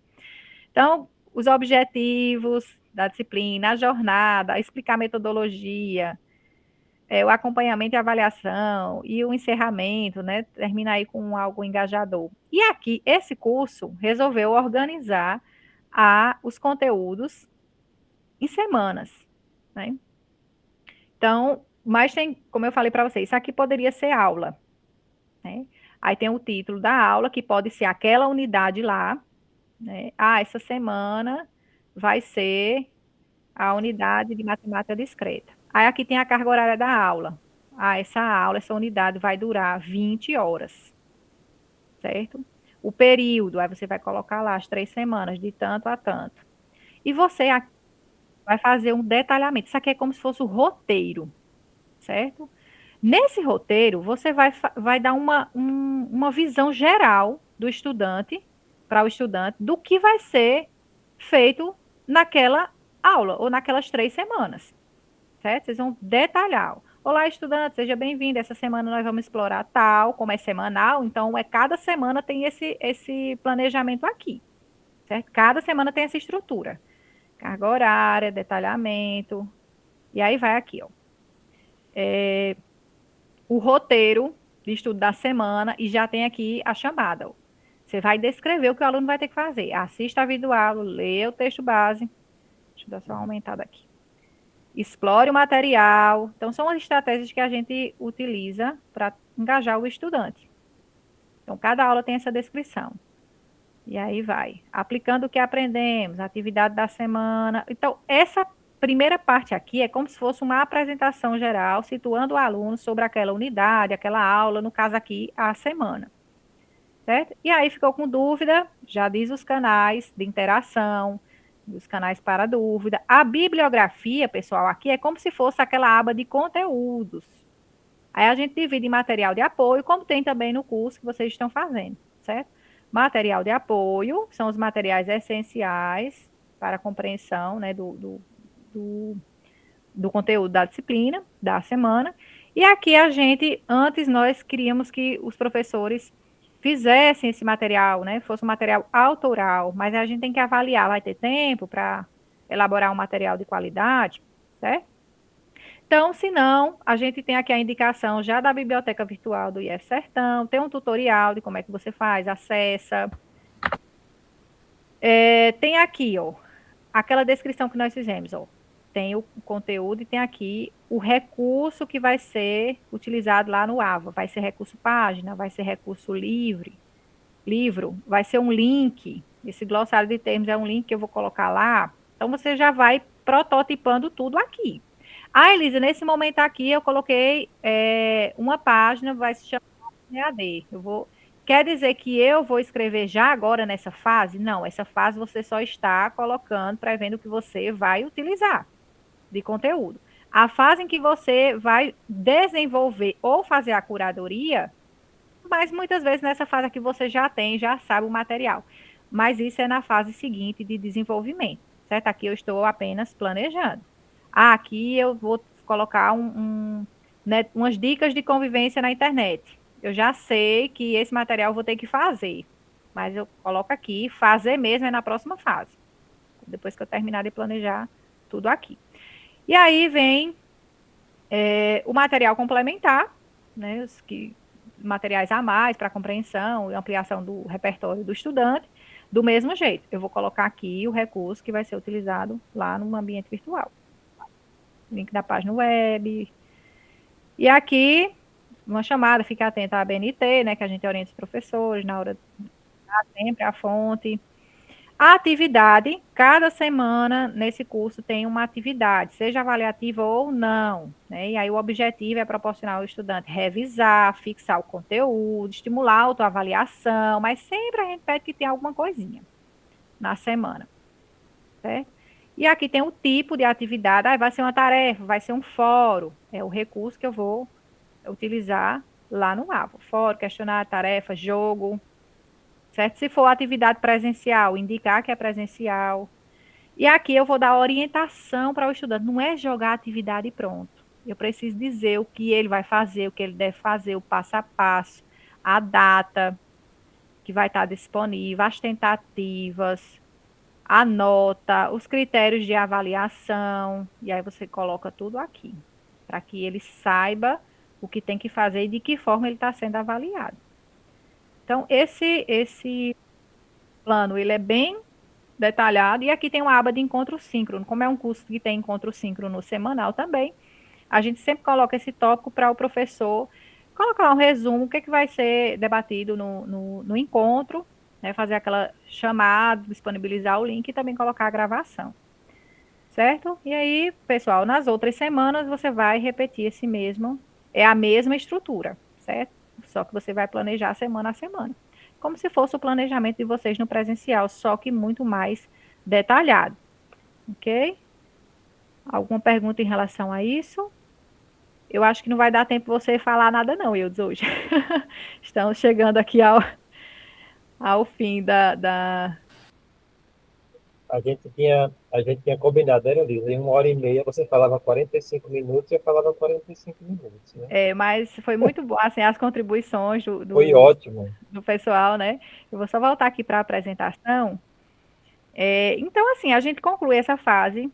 Então, os objetivos da disciplina, a jornada, explicar a metodologia, o acompanhamento e avaliação, e o encerramento, né? Termina aí com algo engajador. E aqui, esse curso resolveu organizar os conteúdos em semanas, né? Então, mas tem, como eu falei para vocês, isso aqui poderia ser aula, né? Aí tem o título da aula, que pode ser aquela unidade lá, né? Essa semana vai ser a unidade de matemática discreta. Aí aqui tem a carga horária da aula. Essa unidade vai durar 20 horas, certo? O período, aí você vai colocar lá as 3 semanas, de tanto a tanto. E você vai fazer um detalhamento. Isso aqui é como se fosse o roteiro, certo? Nesse roteiro, você vai dar uma visão geral do estudante, para o estudante, do que vai ser feito naquela aula, ou naquelas 3 semanas, certo? Vocês vão detalhar. Olá, estudante, seja bem-vindo. Essa semana nós vamos explorar tal, como é semanal, então cada semana tem esse planejamento aqui, certo? Cada semana tem essa estrutura. Carga horária, detalhamento, e aí vai aqui, ó. O roteiro de estudo da semana, e já tem aqui a chamada, ó. Você vai descrever o que o aluno vai ter que fazer. Assista a videoaula, lê o texto base. Deixa eu dar só uma aumentada aqui. Explore o material. Então, são as estratégias que a gente utiliza para engajar o estudante. Então, cada aula tem essa descrição. E aí vai, aplicando o que aprendemos, atividade da semana. Então, essa primeira parte aqui é como se fosse uma apresentação geral, situando o aluno sobre aquela unidade, aquela aula, no caso aqui, a semana. Certo? E aí ficou com dúvida, já diz os canais de interação, os canais para dúvida. A bibliografia, pessoal, aqui é como se fosse aquela aba de conteúdos. Aí a gente divide em material de apoio, como tem também no curso que vocês estão fazendo, certo? Material de apoio, são os materiais essenciais para a compreensão, né, do conteúdo da disciplina, da semana. E aqui antes nós queríamos que os professores fizessem esse material, né, fosse um material autoral, mas a gente tem que avaliar, vai ter tempo para elaborar um material de qualidade, certo? Então, se não, a gente tem aqui a indicação já da biblioteca virtual do IF Sertão, tem um tutorial de como é que você faz, acessa. Tem aqui, ó, aquela descrição que nós fizemos, ó. Tem o conteúdo e tem aqui o recurso que vai ser utilizado lá no AVA. Vai ser recurso página, vai ser recurso livro, vai ser um link. Esse glossário de termos é um link que eu vou colocar lá. Então, você já vai prototipando tudo aqui. Ah, Elisa, nesse momento aqui eu coloquei uma página, vai se chamar EAD. Quer dizer que eu vou escrever já agora nessa fase? Não, essa fase você só está colocando, prevendo o que você vai utilizar de conteúdo. A fase em que você vai desenvolver ou fazer a curadoria, mas muitas vezes nessa fase aqui você já sabe o material. Mas isso é na fase seguinte de desenvolvimento, certo? Aqui eu estou apenas planejando. Aqui eu vou colocar né, umas dicas de convivência na internet. Eu já sei que esse material eu vou ter que fazer, mas eu coloco aqui, fazer mesmo é na próxima fase, depois que eu terminar de planejar tudo aqui. E aí vem o material complementar, né, materiais a mais para compreensão e ampliação do repertório do estudante, do mesmo jeito. Eu vou colocar aqui o recurso que vai ser utilizado lá no ambiente virtual. Link da página web. E aqui, uma chamada, fique atento à ABNT, né, que a gente orienta os professores na hora de dar sempre a fonte. A atividade, cada semana nesse curso tem uma atividade, seja avaliativa ou não, né? E aí o objetivo é proporcionar ao estudante revisar, fixar o conteúdo, estimular a autoavaliação, mas sempre a gente pede que tenha alguma coisinha na semana, certo? E aqui tem o tipo de atividade, vai ser uma tarefa, vai ser um fórum, é o recurso que eu vou utilizar lá no AVA. Fórum, questionário, tarefa, jogo, certo? Se for atividade presencial, indicar que é presencial. E aqui eu vou dar orientação para o estudante, não é jogar a atividade e pronto. Eu preciso dizer o que ele vai fazer, o que ele deve fazer, o passo a passo, a data que vai estar disponível, as tentativas, a nota, os critérios de avaliação, e aí você coloca tudo aqui, para que ele saiba o que tem que fazer e de que forma ele está sendo avaliado. Então, esse plano, ele é bem detalhado, e aqui tem uma aba de encontro síncrono. Como é um curso que tem encontro síncrono semanal também, a gente sempre coloca esse tópico para o professor colocar um resumo, o que, vai ser debatido no encontro, né, fazer aquela chamada, disponibilizar o link e também colocar a gravação, certo? E aí, pessoal, nas outras semanas você vai repetir é a mesma estrutura, certo? Só que você vai planejar semana a semana. Como se fosse o planejamento de vocês no presencial, só que muito mais detalhado, ok? Alguma pergunta em relação a isso? Eu acho que não vai dar tempo você falar nada não, Eudes, hoje. Estamos chegando aqui ao fim da... A gente tinha combinado, era, Lisa, em 1h30 você falava 45 minutos e eu falava 45 minutos, né? Mas foi muito bom, assim, as contribuições Foi ótimo. do pessoal, né? Eu vou só voltar aqui para a apresentação. Então, assim, a gente conclui essa fase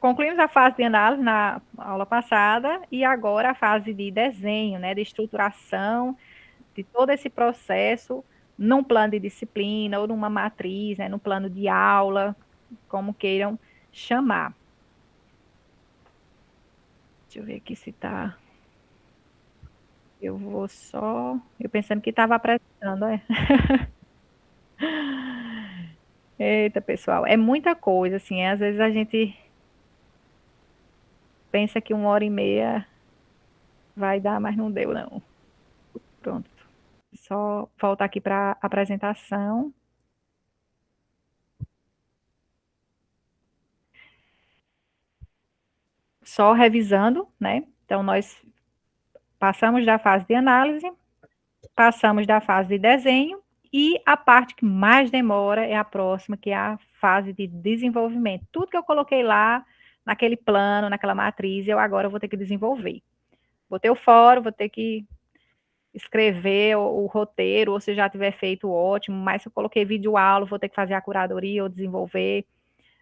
concluímos a fase de análise na aula passada e agora a fase de desenho, né, de estruturação de todo esse processo num plano de disciplina ou numa matriz, né, num plano de aula, como queiram chamar. Deixa eu ver aqui se está... Eu vou só... Eu pensando que estava apresentando, é. Eita, pessoal, é muita coisa, assim, às vezes a gente pensa que 1h30 vai dar, mas não deu, não. Pronto. Só voltar aqui para a apresentação. Só revisando, né? Então, nós passamos da fase de análise, passamos da fase de desenho, e a parte que mais demora é a próxima, que é a fase de desenvolvimento. Tudo que eu coloquei lá, naquele plano, naquela matriz, eu agora vou ter que desenvolver. Vou ter o fórum, vou ter que escrever o roteiro, ou se já tiver feito, ótimo, mas se eu coloquei vídeo aula, vou ter que fazer a curadoria ou desenvolver,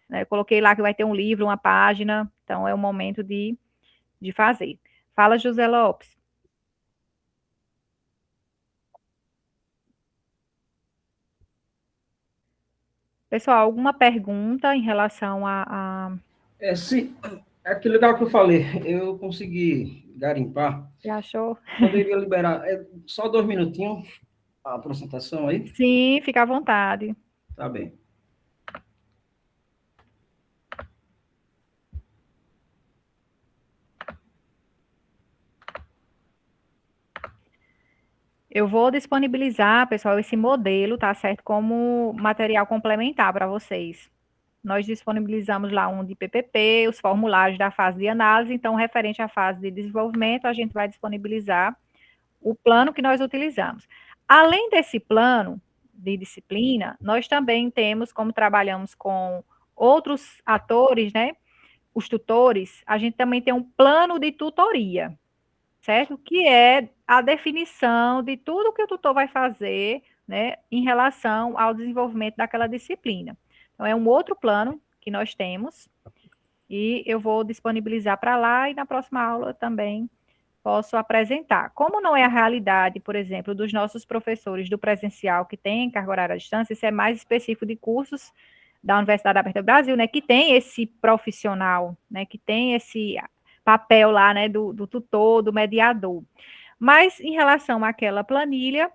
né? Eu coloquei lá que vai ter um livro, uma página, então é o momento de fazer. Fala, José Lopes. Pessoal, alguma pergunta em relação Sim, é que legal que eu falei, eu consegui garimpar. Você achou? Poderia liberar só 2 minutinhos a apresentação aí? Sim, fica à vontade. Tá bem. Eu vou disponibilizar, pessoal, esse modelo, tá certo? Como material complementar para vocês. Nós disponibilizamos lá um de PPP, os formulários da fase de análise, então, referente à fase de desenvolvimento, a gente vai disponibilizar o plano que nós utilizamos. Além desse plano de disciplina, nós também temos, como trabalhamos com outros atores, né, os tutores, a gente também tem um plano de tutoria, certo? Que é a definição de tudo que o tutor vai fazer, né, em relação ao desenvolvimento daquela disciplina. Então, é um outro plano que nós temos, e eu vou disponibilizar para lá, e na próxima aula também posso apresentar. Como não é a realidade, por exemplo, dos nossos professores do presencial que tem carga horária à distância, isso é mais específico de cursos da Universidade Aberta do Brasil, né, que tem esse profissional, né, que tem esse papel lá, né, do tutor, do mediador. Mas, em relação àquela planilha,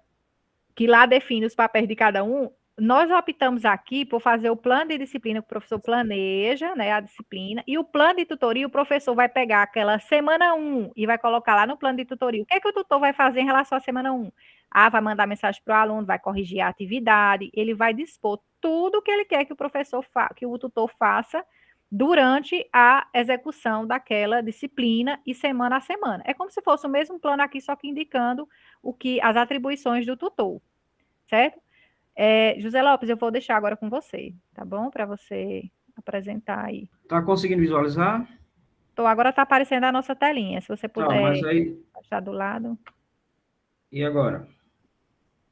que lá define os papéis de cada um, nós optamos aqui por fazer o plano de disciplina que o professor planeja, né, a disciplina, e o plano de tutoria, o professor vai pegar aquela semana 1 e vai colocar lá no plano de tutoria. O que é que o tutor vai fazer em relação à semana 1? Ah, vai mandar mensagem para o aluno, vai corrigir a atividade, ele vai dispor tudo o que ele quer que o professor que o tutor faça durante a execução daquela disciplina e semana a semana. É como se fosse o mesmo plano aqui, só que indicando as atribuições do tutor, certo? José Lopes, eu vou deixar agora com você, tá bom? Para você apresentar aí. Tá conseguindo visualizar? Agora está aparecendo a nossa telinha, se você puder mas aí... deixar do lado. E agora?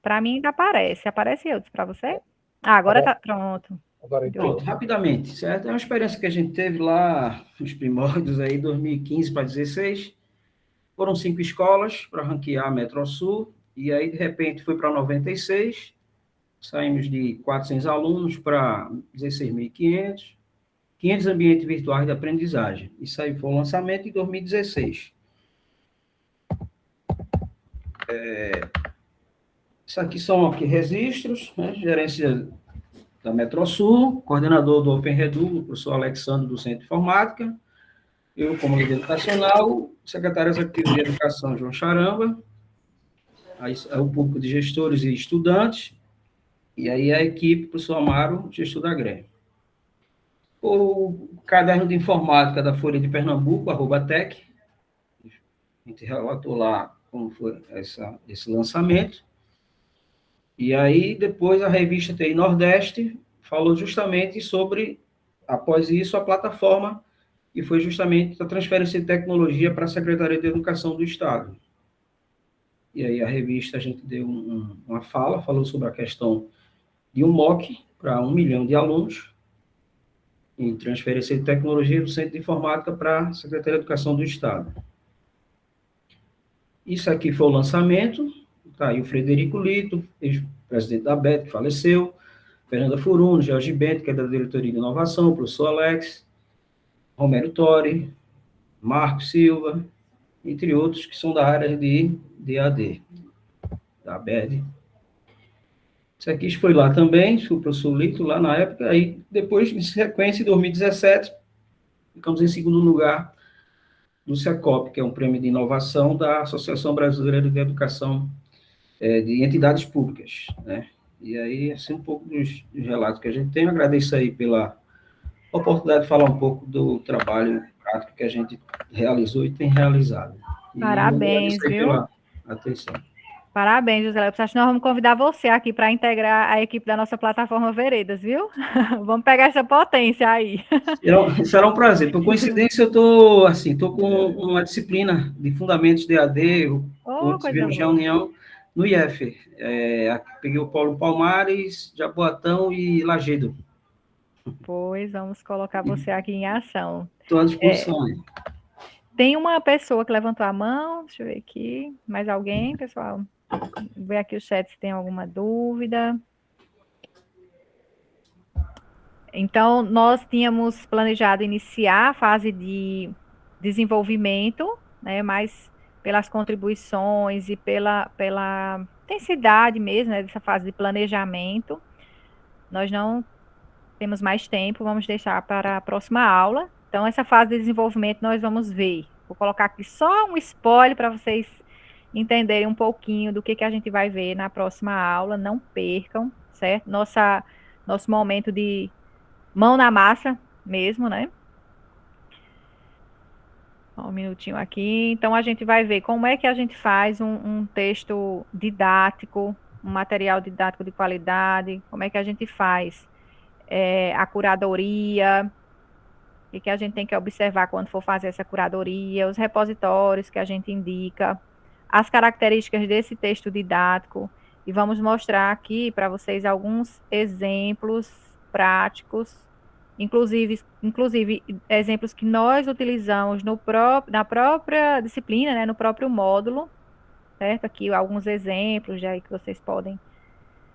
Para mim ainda aparece. Aparece outros para você? Agora tá pronto. Pronto, rapidamente, certo? É uma experiência que a gente teve lá nos primórdios aí, 2015 para 2016. Foram 5 escolas para ranquear a Metro-Sul, e aí, de repente, foi para 96. Saímos de 400 alunos para 16.500, 500 ambientes virtuais de aprendizagem. Isso aí foi o lançamento em 2016. Isso aqui são registros, né? Gerência da Metro-Sul, coordenador do Open Redu, o professor Alexandre, do Centro de Informática, eu, como líder educacional, secretário executivo de Educação, João Charamba, aí é o público de gestores e estudantes, e aí a equipe, professor Amaro, gestor da GRE. O caderno de informática da Folha de Pernambuco, @tec, a gente relatou lá como foi esse lançamento. E aí, depois, a revista TI Nordeste falou justamente sobre, após isso, a plataforma, e foi justamente a transferência de tecnologia para a Secretaria de Educação do Estado. E aí, a revista, a gente deu uma fala, falou sobre a questão de um MOOC para 1 milhão de alunos, em transferência de tecnologia do Centro de Informática para a Secretaria de Educação do Estado. Isso aqui foi o lançamento. Tá aí o Frederico Lito, ex-presidente da BET, que faleceu, Fernanda Furuno, Jorge Bento, que é da Diretoria de Inovação, o professor Alex, Romero Tori, Marco Silva, entre outros que são da área de AD, da ABED. Isso aqui foi lá também, foi o professor Lito lá na época, aí depois, em sequência, em 2017, ficamos em segundo lugar do SECOP, que é um prêmio de inovação da Associação Brasileira de Educação de Entidades Públicas, né? E aí, assim, um pouco dos relatos que a gente tem, eu agradeço aí pela oportunidade de falar um pouco do trabalho prático que a gente realizou e tem realizado. E Parabéns, agradeço aí viu? pela atenção. Parabéns, José Lopes. Acho que nós vamos convidar você aqui para integrar a equipe da nossa plataforma Veredas, viu? Vamos pegar essa potência aí. Será um prazer. Por coincidência, eu estou assim, com uma disciplina de fundamentos de AD, Oh, onde coisa tivemos boa. reunião no IF. Peguei o Paulo Palmares, Jaboatão e Lagedo. Pois vamos colocar você aqui em ação. Estou à disposição aí. Tem uma pessoa que levantou a mão, deixa eu ver aqui. Mais alguém, pessoal? Vou ver aqui o chat se tem alguma dúvida. Então, nós tínhamos planejado iniciar a fase de desenvolvimento, né, mas pelas contribuições e pela intensidade mesmo, né, dessa fase de planejamento, nós não temos mais tempo, vamos deixar para a próxima aula. Então, essa fase de desenvolvimento nós vamos ver. Vou colocar aqui só um spoiler para vocês entenderem um pouquinho do que a gente vai ver na próxima aula. Não percam, certo? Nosso momento de mão na massa mesmo, né? Só um minutinho aqui. Então, a gente vai ver como é que a gente faz um texto didático, um material didático de qualidade, como é que a gente faz a curadoria, o que a gente tem que observar quando for fazer essa curadoria, os repositórios que a gente indica, as características desse texto didático, e vamos mostrar aqui para vocês alguns exemplos práticos, inclusive exemplos que nós utilizamos na própria disciplina, né, no próprio módulo, certo? Aqui alguns exemplos já aí que vocês podem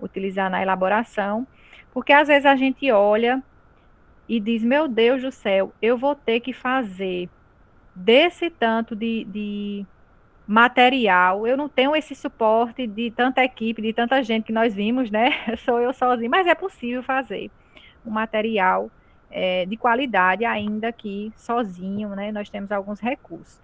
utilizar na elaboração, porque às vezes a gente olha e diz, meu Deus do céu, eu vou ter que fazer desse tanto de material, eu não tenho esse suporte de tanta equipe, de tanta gente que nós vimos, né? Sou eu sozinho, mas é possível fazer um material de qualidade, ainda que sozinho, né? Nós temos alguns recursos.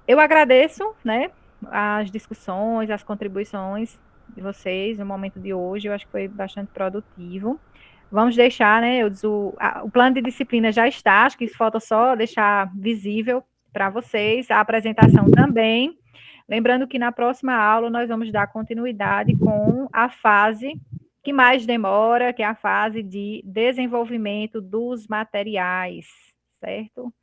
Eu agradeço, né, as discussões, as contribuições de vocês no momento de hoje, eu acho que foi bastante produtivo. Vamos deixar, né, o plano de disciplina já está, acho que falta só deixar visível para vocês, a apresentação também. Lembrando que na próxima aula nós vamos dar continuidade com a fase que mais demora, que é a fase de desenvolvimento dos materiais, certo?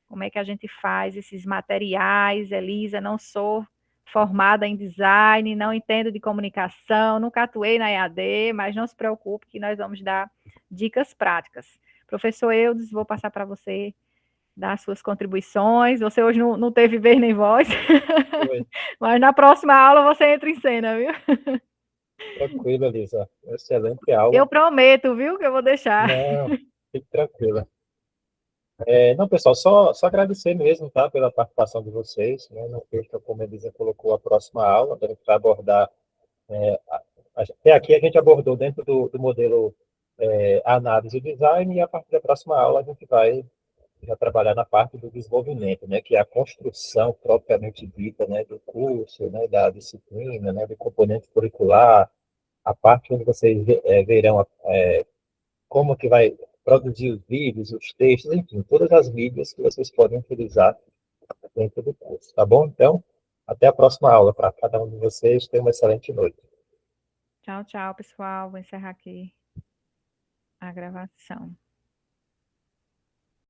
Como é que a gente faz esses materiais, Elisa, não sou formada em design, não entendo de comunicação, nunca atuei na EAD, mas não se preocupe que nós vamos dar dicas práticas. Professor Eudes, vou passar para você dar suas contribuições. Você hoje não teve vez nem voz, mas na próxima aula você entra em cena, viu? Tranquilo, Elisa. Excelente aula. Eu prometo, viu, que eu vou deixar. Não, fique tranquila. Não, pessoal, só agradecer mesmo, tá, pela participação de vocês, né? Não perca, como a Elisa colocou, a próxima aula, a gente vai abordar, até aqui a gente abordou dentro do modelo análise e design, e a partir da próxima aula a gente vai já trabalhar na parte do desenvolvimento, né, que é a construção propriamente dita, né, do curso, né, da disciplina, né, do componente curricular, a parte onde vocês verão como que vai produzir os vídeos, os textos, enfim, todas as mídias que vocês podem utilizar dentro do curso, tá bom? Então, até a próxima aula para cada um de vocês. Tenha uma excelente noite. Tchau, tchau, pessoal. Vou encerrar aqui a gravação.